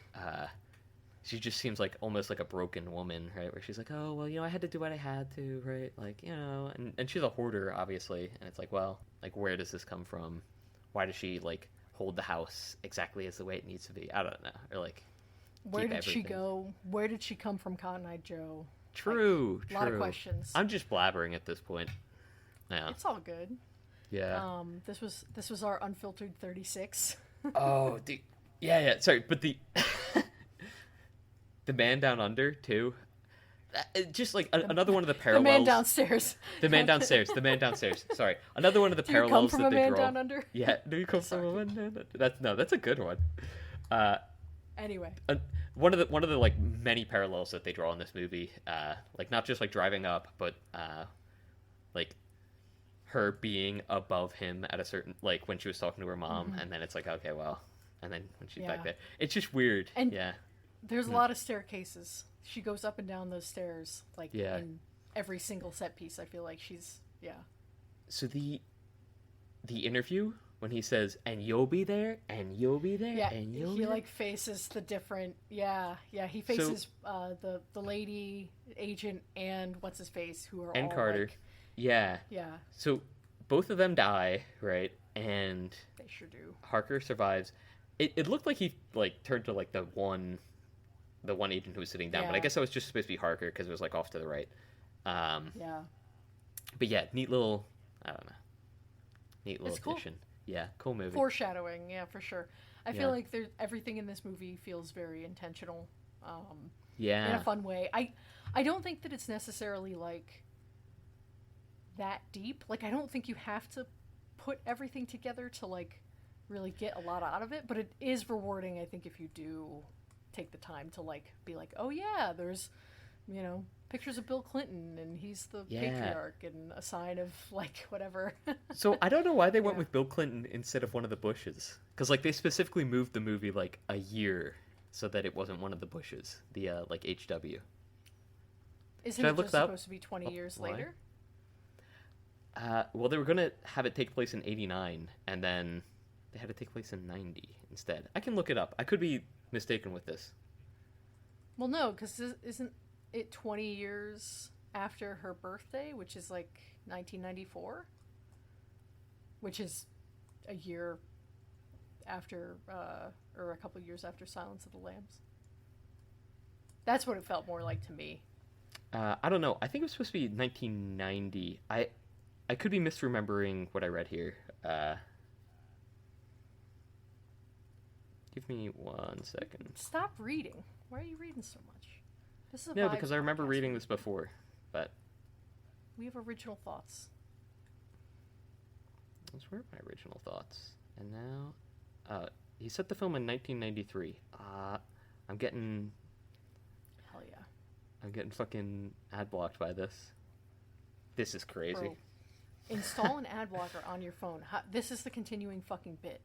She just seems like almost like a broken woman, right? Where she's like, oh, well, I had to do what I had to, right? Like, and she's a hoarder, obviously. And it's like, well, like, where does this come from? Why does she, like, hold the house exactly as the way it needs to be? I don't know. Or, like, Where keep did she everything. go? Where did she come from, Cotton Eye Joe? True, A lot of questions. I'm just blabbering at this point. Yeah. It's all good. Yeah. This was our unfiltered 36. Oh, dude. Yeah. Sorry, but the... The Man Down Under, too. Just, like, another one of the The parallels... man downstairs. The man downstairs. Sorry, another one of the Do you come parallels from that a they man draw. down under? Yeah, do you come from a man down under? That's a good one. Anyway. One of the like many parallels that they draw in this movie, like not just like driving up, but like her being above him at a certain like when she was talking to her mom, and then it's like okay, well, and then when she's back Yeah. there, it's just weird. And- yeah, There's a lot of staircases. She goes up and down those stairs, like Yeah. in every single set piece. I feel like she's So the interview when he says, "And you'll be there, and you'll be there, Yeah, and you'll he be there." like faces the different. Yeah. He faces the lady agent and what's his face who are and all Carter. like- Yeah. yeah, So both of them die, right? And they sure do. Harker survives. It looked like he like turned to like the one agent who was sitting down, but I Yeah. guess that was just supposed to be Harker because it was like off to the right. Yeah, But yeah, neat little It's cool. addition. Yeah, cool movie. foreshadowing. Yeah, for sure. I Yeah. feel like there's everything in this movie feels very intentional. In Yeah, a fun way. I don't think that it's necessarily like that deep. Like I don't think you have to put everything together to like really get a lot out of it, but it is rewarding I think if you do take the time to like be like, "Oh yeah, there's pictures of Bill Clinton and he's the Yeah. patriarch and a sign of like whatever." So I don't know why they went Yeah. with Bill Clinton instead of one of the Bushes, because like they specifically moved the movie like a year so that it wasn't one of the Bushes, the like HW. Isn't Should I it look just that up? supposed to be 20 years Why? later? Well, they were gonna have it take place in '89, and then they had it take place in '90 instead. I can look it up. I could be mistaken with this. Well, no, because isn't it 20 years after her birthday, which is like 1994? Which is a year after, or a couple years after Silence of the Lambs. That's what it felt more like to me. I don't know. I think it was supposed to be 1990. I could be misremembering what I read here. Give me 1 second. Stop reading. Why are you reading so much? This is a No, vibes because I remember podcast. reading this before, but We have original thoughts. those were my original thoughts. And now, he set the film in 1993. I'm getting. Hell yeah. I'm getting fucking ad blocked by this. This is crazy. Bro, install an ad blocker on your phone. This is the continuing fucking bit.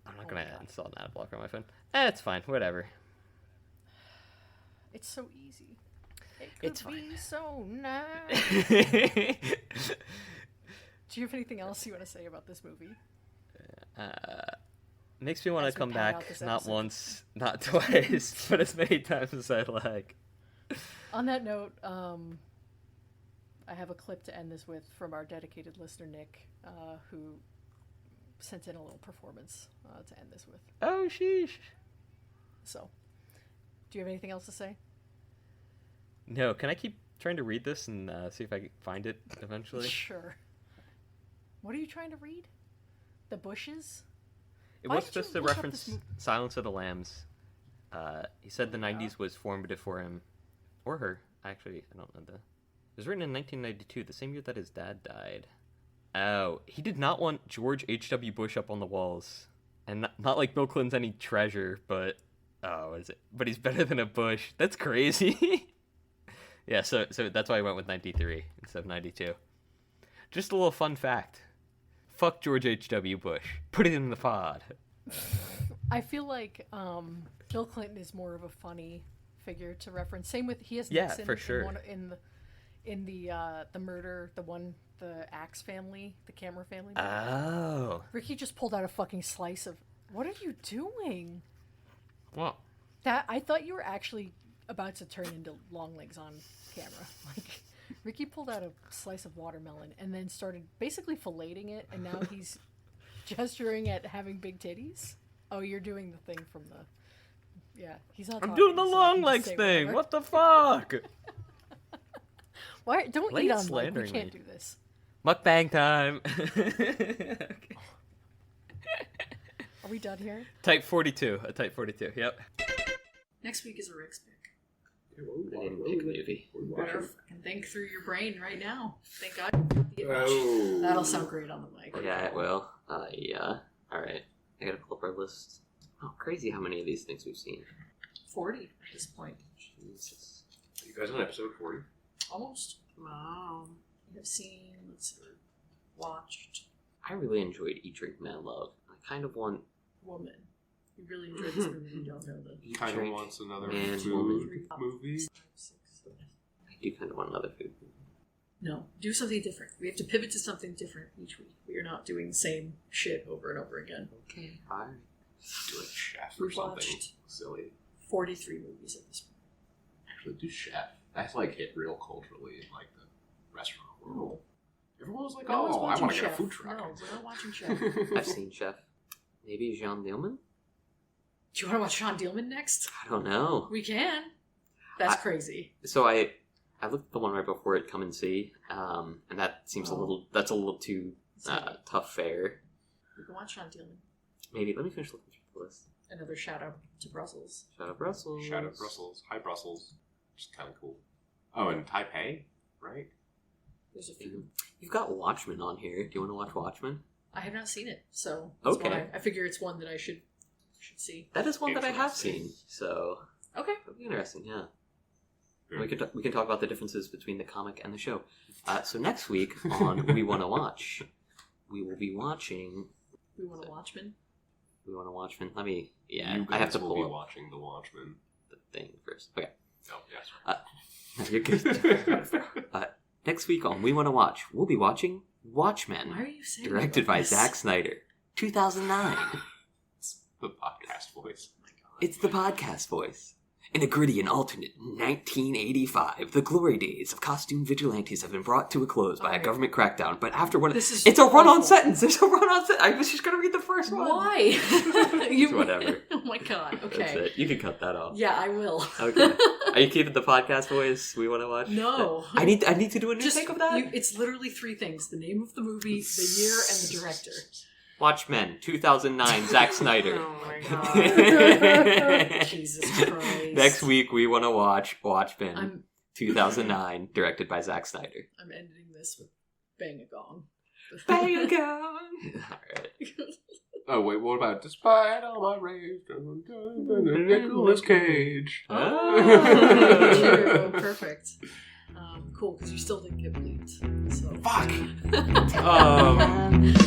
I'm not gonna install an ad blocker on my phone. It's fine. Whatever. It's so easy. It could It's be fine. so nice. Do you have anything else you want to say about this movie? Makes me want As to we come pad out back this not episode. once, not twice, but as many times as I like. On that note, I have a clip to end this with from our dedicated listener, Nick, who sent in a little performance to end this with. Oh, sheesh. So, do you have anything else to say? No, can I keep trying to read this and see if I can find it eventually? Sure. What are you trying to read? The bushes? It Why was did you supposed to look up reference this Silence of the Lambs. He said the 90s was formative for him. Or her. Actually, I don't know. It was written in 1992, the same year that his dad died. Oh, he did not want George H.W. Bush up on the walls. And not like Bill Clinton's any treasure, but... Oh, what is it? But he's better than a Bush. That's crazy. Yeah, so that's why I went with 93 instead of 92. Just a little fun fact. Fuck George H.W. Bush. Put it in the pod. I feel like Bill Clinton is more of a funny figure to reference. Same with he has Yeah, Nixon for sure. in the murder, the Axe family, the Cameron family. Oh. Ricky just pulled out a fucking slice of. What are you doing? Well, That I thought you were actually about to turn into Longlegs on camera. Like Ricky pulled out a slice of watermelon and then started basically filleting it, and now he's gesturing at having big titties. Oh, you're doing the thing from the. Yeah, he's not. I'm talking, doing the so long he can legs say thing. whatever. What the fuck? Why don't Why are eat you on mic? We slandering can't me? do this. Mukbang time. Okay. Are we done here? Type 42. A type 42. Yep. Next week is a Rick's pick. I didn't pick a movie. You better fucking think through your brain right now. Thank God. Oh. That'll sound great on the mic. Yeah, it will. Yeah. Alright. I gotta pull up our list. Oh, crazy how many of these things we've seen. 40 at this point. Jesus. You guys on episode 40? Almost. Wow. We have seen, let's see, watched I really enjoyed Eat, Drink, Man, Love. I kind of want... Woman. You really enjoyed this movie. You don't know the Eat, Kind of Drink, wants another Man, food Woman. movie. 5, 6. I do kind of want another food movie. No, do something different. We have to pivot to something different each week. We are not doing the same shit over and over again. Okay, alright. Do a chef or We've something watched silly. 43 movies at this point. Actually, do chef. That's like hit real culturally in like the restaurant world. Everyone was like, No one's "Oh, I watching want to get a Chef. food truck." No, we're not watching Chef. I've seen Chef. Maybe Jean Dillman? Do you want to watch Sean Dillman next? I don't know. We can. That's crazy. So I looked at the one right before it, Come and See, and that seems a little too tough fare. We can watch Sean Dillman. Maybe, let me finish looking through the list. Another shout out to Brussels. Shout out Brussels. Shout out Brussels. Hi, Brussels. Just kind of cool. Oh, and Taipei, right? There's a few. You've got Watchmen on here. Do you want to watch Watchmen? I have not seen it, so that's Okay. why I figure it's one that I should see. That is one that I have Interesting. seen, so Okay. that'd be interesting, yeah. We can talk about the differences between the comic and the show. So next week on We Want to Watch, we will be watching... We want a Watchmen. We Want to Watchmen. Let me... Yeah, You I have guys to will be pull up watching The Watchmen. the thing first. Okay. Oh, yes. No, you're good. Next week on We Want to Watch, we'll be watching Watchmen, Why are you saying directed by this? Zack Snyder, 2009. The podcast voice. Oh my God. It's the podcast voice. In a gritty and alternate 1985, the glory days of costume vigilantes have been brought to a close by a Alright. government crackdown. But after one, This is it's a run-on awful. sentence. There's a run-on sentence. I was just gonna read the first one. Why? You Whatever. Oh my God. That's Okay. it. You can cut that off. Yeah, I will. Okay. Are you keeping the podcast voice? We want to watch. No. I need to do a new Just take of that. it's literally 3 things: the name of the movie, the year, and the director. Watchmen, 2009, Zack Snyder. Oh my god. Jesus Christ. Next week we want to watch Watchmen, I'm 2009, directed by Zack Snyder. I'm ending this with Bang a Gong. Bang a gong. All right. Oh wait, what about despite all my rage, Nicolas Cage? Oh, true. Perfect. Cool, because you still didn't get bleeped. So. Fuck.